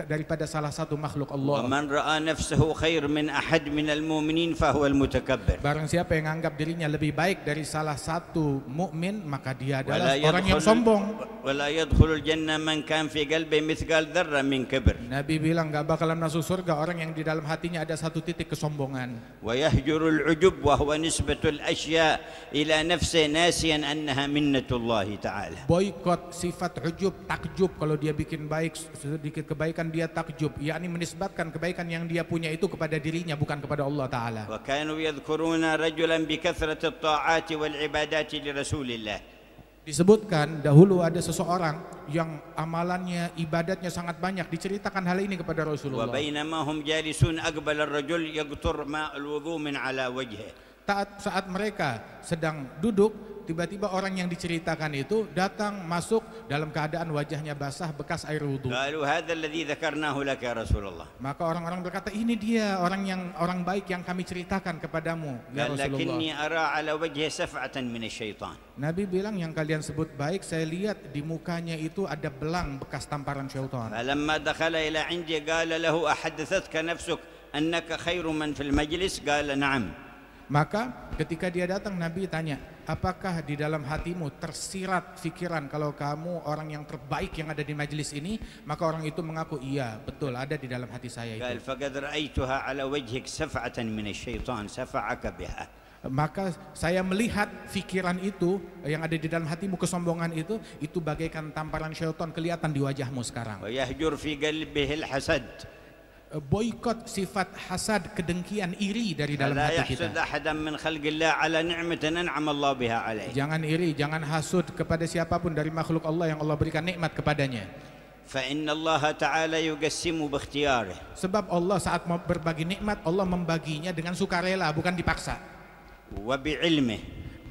daripada salah satu makhluk Allah. ومن رأى نفسه خير من أحد من المؤمنين فهو المتكبر. Barang siapa yang anggap dirinya lebih baik dari salah satu mukmin, maka dia adalah ولا orang yang يدخل sombong. ولا يدخل الجنة من كان في قلبه مثقال ذرة من كبر. Nabi bilang enggak bakalan masuk surga orang yang di dalam hatinya ada satu titik kesombongan. ويهجر العجب وهو نسبة الأشياء إلى نفسه ناسيا أنها منة الله تعالى. Boykot sifat ujub, takjub. Kalau dia bikin baik sedikit kebaikan dia takjub, yakni menisbatkan kebaikan yang dia punya itu kepada dirinya, bukan kepada Allah Ta'ala. وكانوا يذكرون رجلا بكثرة الطاعات والعبادات لرسول الله. Disebutkan dahulu ada seseorang yang amalannya, ibadatnya sangat banyak, diceritakan hal ini kepada Rasulullah. وبينما هم جالسون أقبل الرجل يقطر ماء الوضوء من على وجهه. Saat mereka sedang duduk, tiba-tiba orang yang diceritakan itu datang masuk dalam keadaan wajahnya basah bekas air wudhu. قالوا هذا الذي ذكرناه لك يا رسول الله. Maka orang-orang berkata, ini dia orang baik yang kami ceritakan kepadamu ya قال Rasulullah. لكني أرى على وجهه سفعة من الشيطان. Nabi bilang, yang kalian sebut baik, saya lihat di mukanya itu ada belang bekas tamparan syaitan. فلما دخل إلى عندي قال له أحدثتك نفسك أنك خير من في المجلس؟ قال نعم. Maka ketika dia datang, Nabi tanya, apakah di dalam hatimu tersirat pikiran kalau kamu orang yang terbaik yang ada di majelis ini? Maka orang itu mengaku, iya betul, ada di dalam hati saya itu. قال فقد رأيتها على وجهك سفعة من الشيطان سفعك بها. Maka saya melihat pikiran itu yang ada di dalam hatimu, kesombongan itu bagaikan tamparan syaitan kelihatan di wajahmu sekarang. ويهجر في قلبه الحسد. Boykot sifat hasad, kedengkian, iri dari dalam لا hati يحسد kita. أحدا من خلق الله على نعمة أنعم الله بها عليه. Jangan iri, jangan hasud kepada siapapun dari makhluk Allah yang Allah berikan nikmat kepadanya. فإن الله تعالى يقسم باختياره. Sebab Allah saat mau berbagi nikmat, Allah membaginya dengan sukarela, bukan dipaksa. وبعلمه.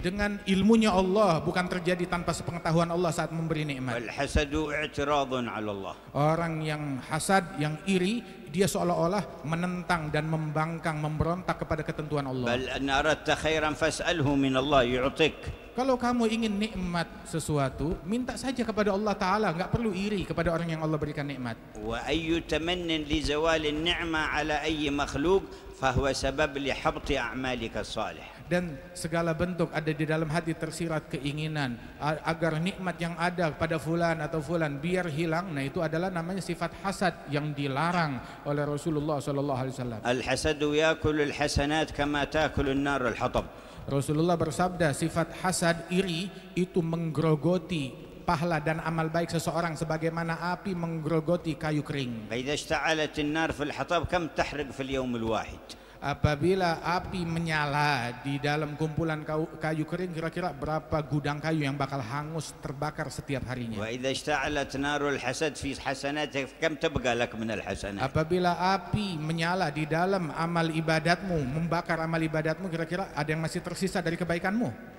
dengan ilmunya Allah, bukan terjadi tanpa sepengetahuan Allah saat memberi nikmat. والحسد اعتراض على الله. Orang yang hasad, yang iri, dia seolah-olah menentang dan membangkang, memberontak kepada ketentuan Allah. بل أن أردت خيرا فاسأله من الله يعطيك. Kalau kamu ingin nikmat sesuatu, minta saja kepada Allah Ta'ala, nggak perlu iri kepada orang yang Allah berikan nikmat. وأي تمن لزوال النعمة على أي مخلوق فهو سبب لحبط أعمالك الصالحة. Dan segala bentuk ada di dalam hati tersirat keinginan agar nikmat yang ada pada fulan atau fulan biar hilang. Nah, itu adalah namanya sifat hasad yang dilarang oleh Rasulullah SAW. الحسد يأكل الحسنات كما تأكل النار الحطب. Rasulullah bersabda, sifat hasad iri itu menggerogoti pahala dan amal baik seseorang sebagaimana api menggerogoti kayu kering. فإذا اشتعلت النار في الحطب كم تحرق في اليوم الواحد؟ Apabila api menyala di dalam kumpulan kayu kering, kira-kira berapa gudang kayu yang bakal hangus terbakar setiap harinya. وإذا اشتعلت نار الحسد في حسناتك كم تبقى لك من الحسنات؟ Apabila api menyala di dalam amal ibadatmu, membakar amal ibadatmu, kira-kira ada yang masih tersisa dari kebaikanmu?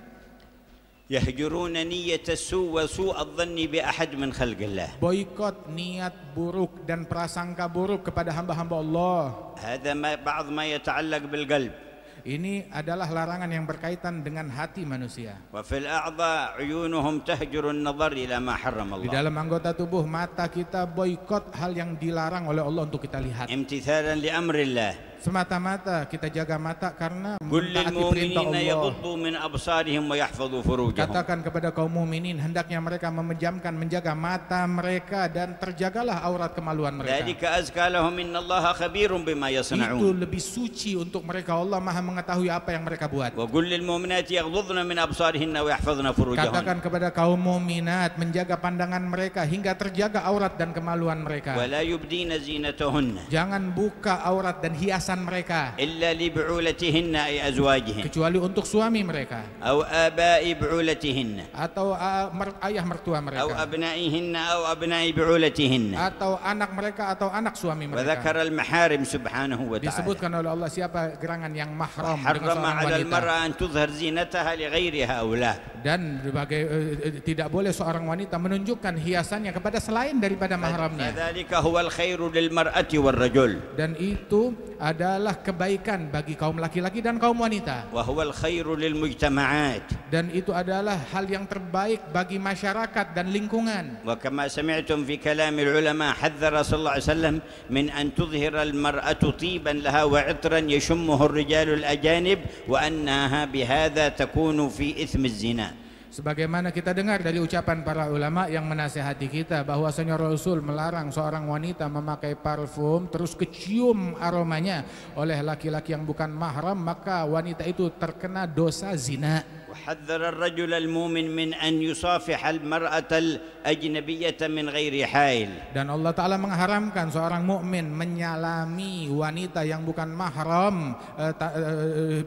يهجرون نية السوء وسوء الظن بأحد من خلق الله. Boikot niat buruk dan prasangka buruk kepada hamba-hamba Allah. هذا بعض ما يتعلق بالقلب. Ini adalah larangan yang berkaitan dengan hati manusia. وفي الأعضاء عيونهم تهجر النظر إلى ما حرم Di الله. dalam anggota tubuh, mata kita boikot hal yang dilarang oleh Allah untuk kita lihat. امتثالا لأمر الله. Semata-mata kita jaga mata karena كل mentaati perintah المؤمنين Allah. يغضوا من أبصارهم ويحفظوا فروجهم. Katakan kepada kaum mukminin, hendaknya mereka memejamkan, menjaga mata mereka dan terjagalah aurat kemaluan mereka. ذلك أزكى لهم إن الله خبير بما Itu يصنعون. lebih suci untuk mereka. Allah Maha mengetahui apa yang mereka buat. وقل للمؤمنات يغضضن من أبصارهن ويحفظن فروجهن. Katakan kepada kaum mukminat menjaga pandangan mereka hingga terjaga aurat dan kemaluan mereka. ولا يبدين زينتهن Jangan buka aurat dan hiasan mereka إلا لبعولتهن أي أزواجهن kecuali untuk suami mereka أو آباء بعولتهن atau ayah mertua أو mereka أبنائهن أو أبناء بعولتهن. atau anak mereka atau anak suami mereka. وذكر المحارم سبحانه وتعالى. Disebutkan oleh Allah siapa gerangan yang mahram dengan حرم seorang على wanita. المرأة أن تظهر زينتها لغير هؤلاء. Dan tidak boleh seorang wanita menunjukkan hiasannya kepada selain daripada mahramnya. فذلك هو الخير للمرأة والرجل. Dan itu adalah kebaikan bagi kaum laki-laki dan kaum wanita. وهو الخير للمجتمعات. Dan itu adalah hal yang terbaik bagi masyarakat dan lingkungan. وكما سمعتم في كلام العلماء حذر صلى الله عليه وسلم من أن تظهر المرأة طيبا لها وعطرا يشمه الرجال الأجانب وأنها بهذا تكون في إثم الزنا. Sebagaimana kita dengar dari ucapan para ulama yang menasihati kita bahwasanya Rasul melarang seorang wanita memakai parfum terus kecium aromanya oleh laki-laki yang bukan mahram, maka wanita itu terkena dosa zina. وحذر الرجل المؤمن من أن يصافح المرأة الأجنبية من غير حائل. Dan Allah Ta'ala mengharamkan seorang mukmin menyalami wanita yang bukan mahram,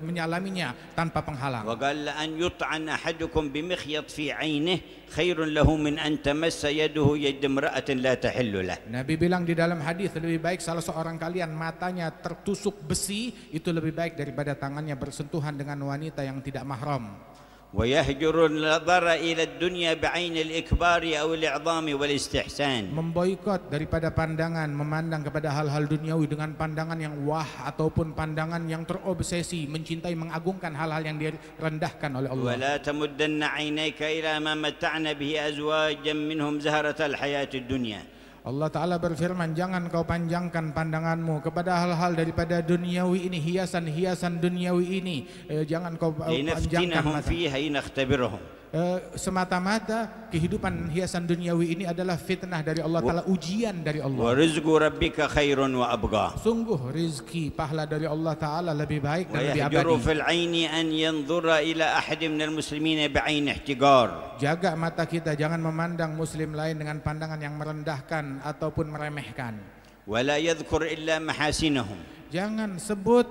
menyalaminya tanpa penghalang. وقال أن يطعن أحدكم بمخيط في عينه خير له من أن تمس يده يد امرأة لا تحل له. Nabi bilang di dalam hadis, lebih baik salah seorang kalian matanya tertusuk besi, itu lebih baik daripada tangannya bersentuhan dengan wanita yang tidak mahram. ويهجر النظر إلى الدنيا بعين الإكبار أو الإعظام والاستحسان. Memboikot daripada pandangan, memandang kepada hal-hal duniawi dengan pandangan yang wah ataupun pandangan yang terobsesi, mencintai, mengagungkan hal-hal yang direndahkan oleh Allah. ولا تمدن عينيك إلى ما متعنا به أزواجا منهم زهرة الحياة الدنيا. Allah Ta'ala berfirman, jangan kau panjangkan pandanganmu kepada hal-hal daripada duniawi ini, hiasan-hiasan duniawi ini. Jangan kau panjangkan لنفتنهم mata. فيها لنختبرهم. Semata-mata kehidupan hiasan duniawi ini adalah fitnah dari Allah Ta'ala, ujian dari Allah. ورزق ربك خير وأبقى. Sungguh rizki pahala dari Allah Ta'ala lebih baik dan lebih ويهجر abadi. في العين أن ينظر إلى أحد من المسلمين بعين احتقار. Jaga mata kita, jangan memandang muslim lain dengan pandangan yang merendahkan ataupun meremehkan. ولا يذكر إلا محاسنهم. Jangan sebut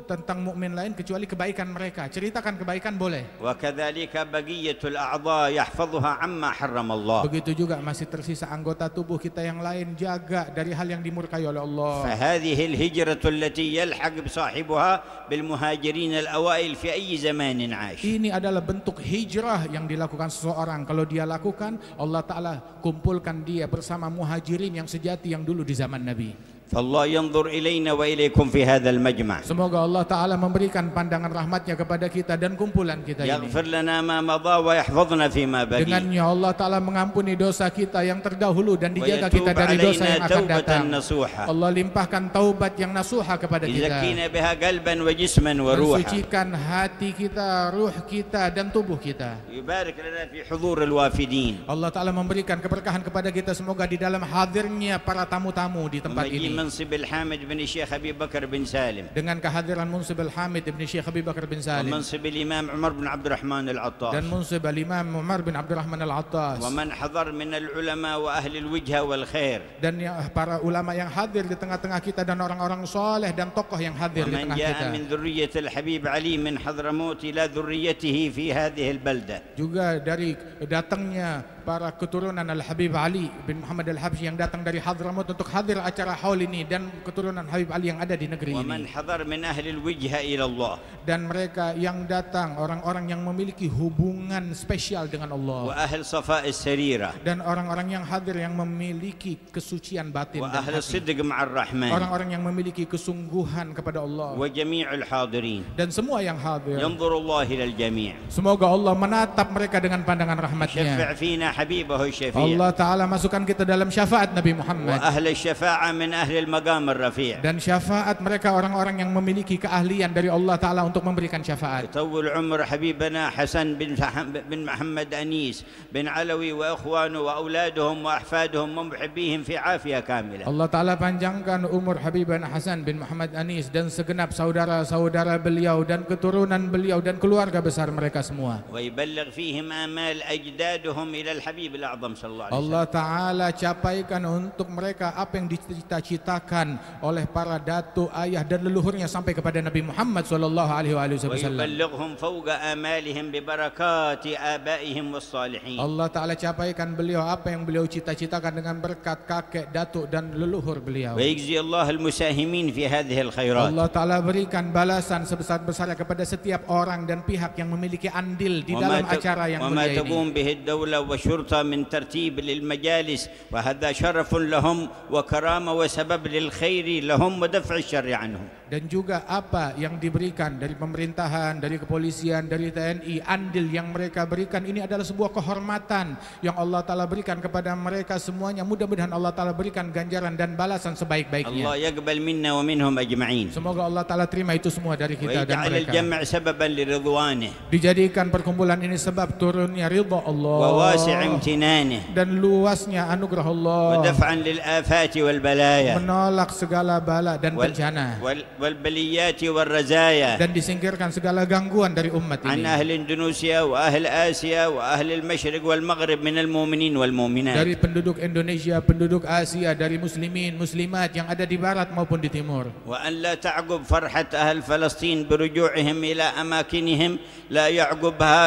tentang mukmin lain kecuali kebaikan mereka. Ceritakan kebaikan boleh. وكذلك بقية الأعضاء يحفظها عما حرم الله. Begitu juga masih tersisa anggota tubuh kita yang lain, jaga dari hal yang dimurkai oleh Allah. فهذه الهجرة التي يلحق بصاحبها بالمهاجرين الأوائل في أي زمان عاش. Ini adalah bentuk hijrah yang dilakukan seseorang. Kalau dia lakukan, Allah Ta'ala kumpulkan dia bersama muhajirin yang sejati yang dulu di zaman Nabi. فالله ينظر إلينا وإليكم في هذا المجمع. Semoga Allah Ta'ala memberikan pandangan rahmatnya kepada kita dan kumpulan kita ini. يغفر لنا ما مضى ويحفظنا فيما بقي. Dengannya Allah Ta'ala mengampuni dosa kita yang terdahulu dan dijaga ويتوب kita dari dosa علينا yang akan توبة datang. نصوحة. Allah limpahkan taubat yang nasuha kepada kita. يزكينا بها قلبا وجسما وروحا. Mensucikan hati kita, ruh kita dan tubuh kita. يبارك لنا في حضور الوافدين. Allah Ta'ala memberikan keberkahan kepada kita semoga di dalam hadirnya para tamu-tamu di tempat ومجيء ini. منصب الحامد بن الشيخ أبي بكر بن سالم. Dengan kehadiran Munsib Al-Hamid Ibn Syekh Habib Bakar bin Salim. ومنصب الإمام عمر بن عبد الرحمن العطاس. Dan Munsib Al-Imam Umar bin Abdurrahman Al-Attas. ومن حضر من العلماء وأهل الوجهة والخير. Dan para ulama yang hadir di tengah-tengah kita dan orang-orang soleh dan tokoh yang hadir di ومن tengah kita. جاء من ذرية الحبيب علي من حضرموت إلى ذريته في هذه البلدة. Juga dari datangnya para keturunan Al-Habib Ali bin Muhammad Al-Habsyi yang datang dari Hadramut untuk hadir acara haul ini dan keturunan Habib Ali yang ada di negeri ومن ini. حضر من أهل الوجهة إلى الله. Dan mereka yang datang orang-orang yang memiliki hubungan spesial dengan Allah. وأهل صفاء السريرة. Dan orang-orang yang hadir yang memiliki kesucian batin dan وأهل hati. الصدق مع الرحمن. Orang-orang yang memiliki kesungguhan kepada Allah. وجميع الحاضرين. Dan semua yang hadir. ينظر الله إلى الجميع. Semoga Allah menatap mereka dengan pandangan rahmatnya. شفع فينا حبيبه الشفيع. Allah Ta'ala masukkan kita dalam syafaat Nabi Muhammad. وأهل الشفاعة من أهل المقام الرفيع. Dan syafaat mereka orang-orang yang memiliki keahlian dari Allah Ta'ala untuk memberikan syafaat. يطول عمر حبيبنا حسن بن محمد أنيس بن علوي وإخوانه وأولادهم وأحفادهم ومحبيهم في عافية كاملة. Allah Ta'ala panjangkan umur Habibana Hasan bin Muhammad Anis dan segenap saudara-saudara beliau dan keturunan beliau dan keluarga besar mereka semua. ويبلغ فيهم آمال أجدادهم إلى الحبيب الأعظم صلى الله عليه وسلم. Allah Ta'ala capaikan untuk mereka apa yang dicita-citakan oleh para datu, ayah dan leluhurnya sampai kepada Nabi Muhammad SAW. ويبلغهم فوق آمالهم ببركات آبائهم والصالحين. Allah Ta'ala capaikan beliau apa yang beliau cita-citakan dengan berkat kakek, datuk dan leluhur beliau. ويجزي الله المساهمين في هذه الخيرات. Allah Ta'ala berikan balasan sebesar-besarnya kepada setiap orang dan pihak yang memiliki andil di dalam acara yang وما mulia ini. تقوم به الدولة والشرطة من ترتيب للمجالس وهذا شرف لهم وكرامة وسبب للخير لهم ودفع الشر عنهم. Dan juga apa yang diberikan dari pemerintahan, dari kepolisian, dari TNI, andil yang mereka berikan ini adalah sebuah kehormatan yang Allah Ta'ala berikan kepada mereka semuanya. Mudah-mudahan Allah Ta'ala berikan ganjaran dan balasan sebaik-baiknya. الله يقبل منا ومنهم أجمعين. Semoga Allah Ta'ala terima itu semua dari kita dan ويجعل mereka. الجمع سببا لرضوانه Dijadikan perkumpulan ini sebab turunnya ridha Allah وواسع امتنانه dan luasnya anugerah Allah, ودفعا للآفات والبلايا menolak segala bala dan bencana والبليات والرزايا dan disingkirkan segala gangguan dari umat عن ini. أهل إندونيسيا وأهل آسيا وأهل المشرق والمغرب من المؤمنين والمؤمنات. Dari penduduk Indonesia, penduduk Asia, dari muslimin, muslimat yang ada di barat maupun di timur. وأن لا تعقب فرحة أهل فلسطين برجوعهم إلى أماكنهم لا يعقبها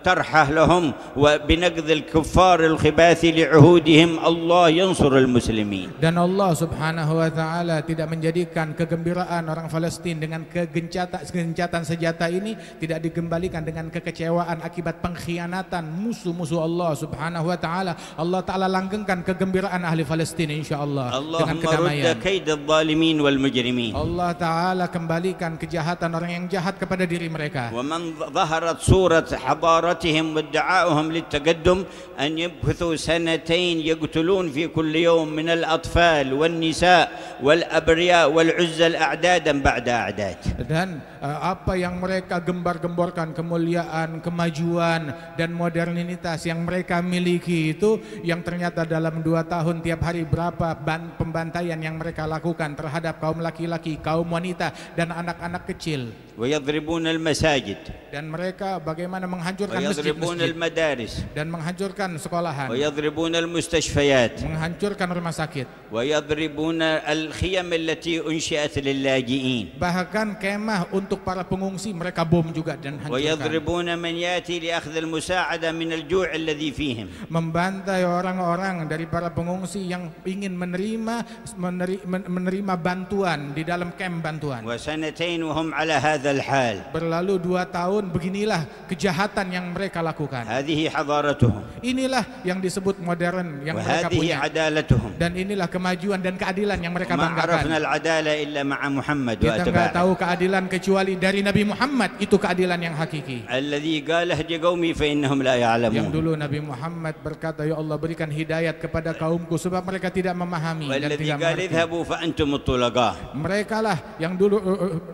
ترحة لهم وبنقذ الكفار الخباث لعهودهم. الله ينصر المسلمين. Dan Allah Subhanahu wa Ta'ala tidak menjadikan kegembiraan orang Palestina dengan gencatan senjata ini tidak dikembalikan dengan kekecewaan akibat pengkhianatan musuh-musuh Allah Subhanahu wa Ta'ala. Allah Ta'ala langgengkan kegembiraan ahli Palestina insyaallah dengan اللهم kedamaian. رد كيد الظالمين والمجرمين. Allah Ta'ala kembalikan kejahatan orang yang jahat kepada diri mereka. ومن ظهرت صورة حضارتهم وادعائهم للتقدم أن يبثوا سنتين يقتلون في كل يوم من الأطفال والنساء والأبرياء والعزل أعدادا بعد أعداد. Dan apa yang mereka gembar-gemborkan, kemuliaan, kemajuan dan modernitas yang mereka miliki itu yang ternyata dalam 2 tahun tiap hari berapa pembantaian yang mereka lakukan terhadap kaum laki-laki, kaum wanita dan anak-anak kecil. ويضربون المساجد Dan mereka bagaimana menghancurkan ويضربون masjid-masjid المدارس dan menghancurkan sekolahan, ويضربون المستشفيات menghancurkan rumah sakit, ويضربون الخيم التي أنشئت للاجئين. Bahkan kemah untuk para pengungsi mereka bom juga dan hancurkan. ويضربون من يأتي لأخذ المساعدة من الجوع الذي فيهم. Membantai orang-orang dari para pengungsi yang ingin menerima bantuan di dalam kem bantuan. وسنتين وهم على هذا الحال. Berlalu 2 tahun beginilah kejahatan yang mereka lakukan. هذه حضارتهم. Inilah yang disebut modern yang mereka وهذه punya. عدالتهم. Dan inilah kemajuan dan keadilan yang mereka ما عرفنا banggakan. العدالة إلا مع محمد Kita nggak وأتباعه. tahu keadilan kecuali dari Nabi Muhammad, itu keadilan yang hakiki. الذي قال اهد قومي فإنهم لا Yang يعلمون. dulu Nabi Muhammad berkata, ya Allah berikan hidayat kepada kaumku sebab mereka tidak memahami dan والذي tidak قال mengerti. اذهبوا فأنتم الطلقاء. Mereka lah yang dulu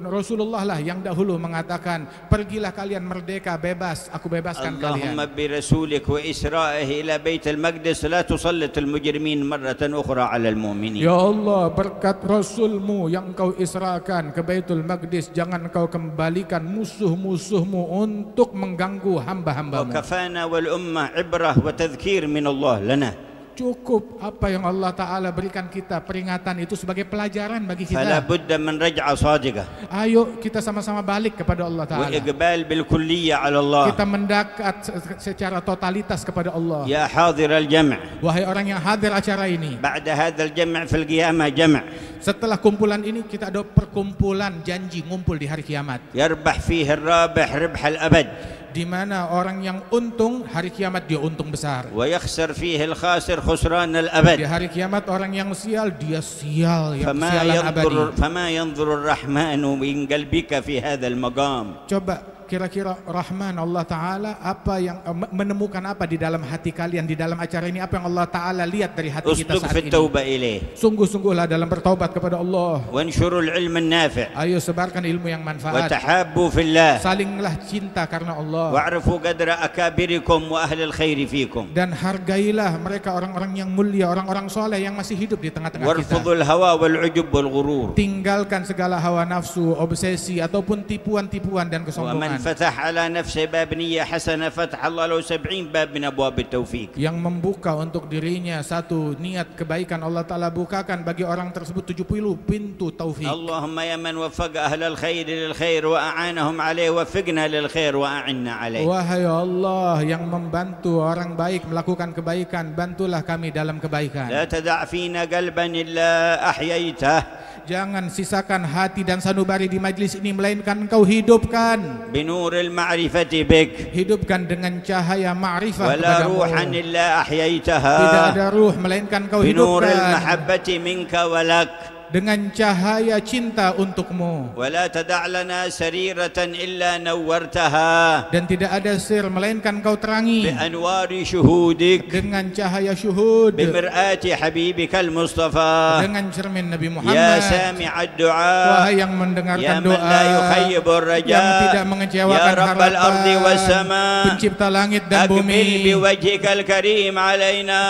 Rasulullah lah yang dahulu mengatakan, pergilah kalian merdeka, bebas, aku bebaskan اللهم kalian. برسولك وإسرائه إلى بيت المقدس لا تسلط المجرمين مرة أخرى على المؤمنين. Ya Allah, berkat Rasulmu yang kau israkan ke Baitul Maqdis, jangan kau kembalikan musuh-musuhmu untuk mengganggu hamba-hambamu. وكفانا والأمة عبرة وتذكير من الله لنا. Cukup apa yang Allah Ta'ala berikan kita, peringatan itu sebagai pelajaran bagi فلا kita. بد من رجعة صادقة Ayo kita sama-sama balik kepada Allah Ta'ala. وإقبال بالكلية على الله. Kita mendekat secara totalitas kepada Allah. يا حاضر الجمع، Wahai orang yang hadir acara ini, بعد هذا الجمع في القيامة جمع setelah kumpulan ini kita ada perkumpulan janji ngumpul di hari kiamat, يربح فيه الرابح ربح الأبد di mana orang yang untung hari kiamat dia untung besar. ويخسر فيه الخاسر خسران Di الأبد. hari kiamat orang yang sial dia sial yang فما sialan abadi. ينظر الرحمن من قلبك في هذا المقام. Coba kira-kira Rahman Allah Ta'ala apa yang menemukan apa di dalam hati kalian di dalam acara ini, apa yang Allah Ta'ala lihat dari hati kita اصدق saat في ini. التوبة إليه Sungguh-sungguhlah dalam bertaubat kepada Allah. وانشروا العلم النافع Ayo sebarkan ilmu yang manfaat. وتحابوا في الله Salinglah cinta karena Allah. واعرفوا قدر أكابركم وأهل الخير فيكم Dan hargailah mereka orang-orang yang mulia, orang-orang soleh yang masih hidup di tengah-tengah kita. وارفضوا الهوى والعجب والغرور. Tinggalkan segala hawa nafsu, obsesi ataupun tipuan-tipuan dan ومن kesombongan. فتح على نفسه باب نية حسنة فتح الله له 70 باب من أبواب التوفيق. Yang membuka untuk dirinya satu niat kebaikan, Allah Ta'ala bukakan bagi orang tersebut 70 pintu taufik. اللهم يا من وفق أهل الخير للخير وأعانهم عليه وفقنا للخير وأعنا عليه. Wahai Allah yang membantu orang baik melakukan kebaikan, bantulah kami dalam kebaikan. لا تدع فينا قلبا إلا أحييته Jangan sisakan hati dan sanubari di majlis ini, melainkan Engkau hidupkan. بنور المعرفة بك Hidupkan dengan cahaya ma'rifah ولا kepadamu. روحا إلا Tidak أحييتها ada ruh melainkan Engkau بنور hidupkan المحبة منك ولك. dengan cahaya cinta untukmu. ولا تدع لنا سريرة إلا نورتها Dan tidak ada sir melainkan Engkau terangi بأنوار شهودك dengan cahaya syuhud, بمرآة حبيبك المصطفى. dengan cermin Nabi يا Muhammad. سامع الدعاء Wahai yang يا mendengarkan من doa, لا يخيب yang الرجاء tidak يا mengecewakan رب الأرض harapan, والسماء pencipta langit dan أقبل bumi, بوجهك الكريم علينا.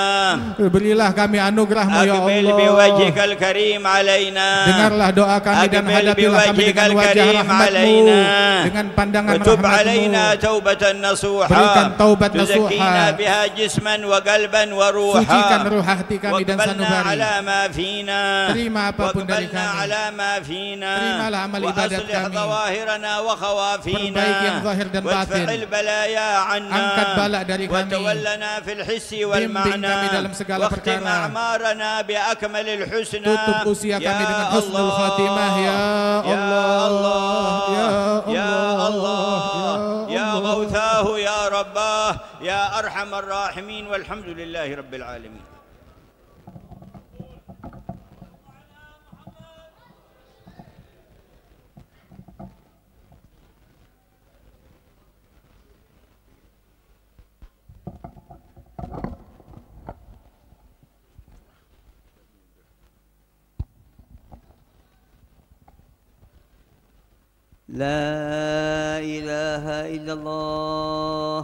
berilah kami anugerahmu ya أقبل Allah. بوجهك الكريم علينا. Dengarlah doa kami dan أقبل hadapilah kami بوجهك dengan wajah الكريم rahmatmu, علينا. dengan pandangan وتب rahmatmu. علينا توبة نصوحا Berikan taubat تزكينا nasuha, بها جسما وقلبا وروحا. sucikan ruh hati kami dan واقبلنا sanubari. على ما فينا Terima apapun dari واقبلنا kami. على ما فينا Terimalah amal ibadat وأصلح kami. ظواهرنا وخوافينا Perbaiki yang zahir dan وادفع batin. البلايا عنا Angkat bala dari kami. وتولنا في الحس Bimbing والمعنى kami dalam segala واختم perkara. أعمارنا بأكمل الحسنى. Tutup usia kami dengan husnul khatimah ya Allah, ya Allah, يا غوثاه يا رباه يا أرحم الراحمين والحمد لله رب العالمين. لا إله إلا الله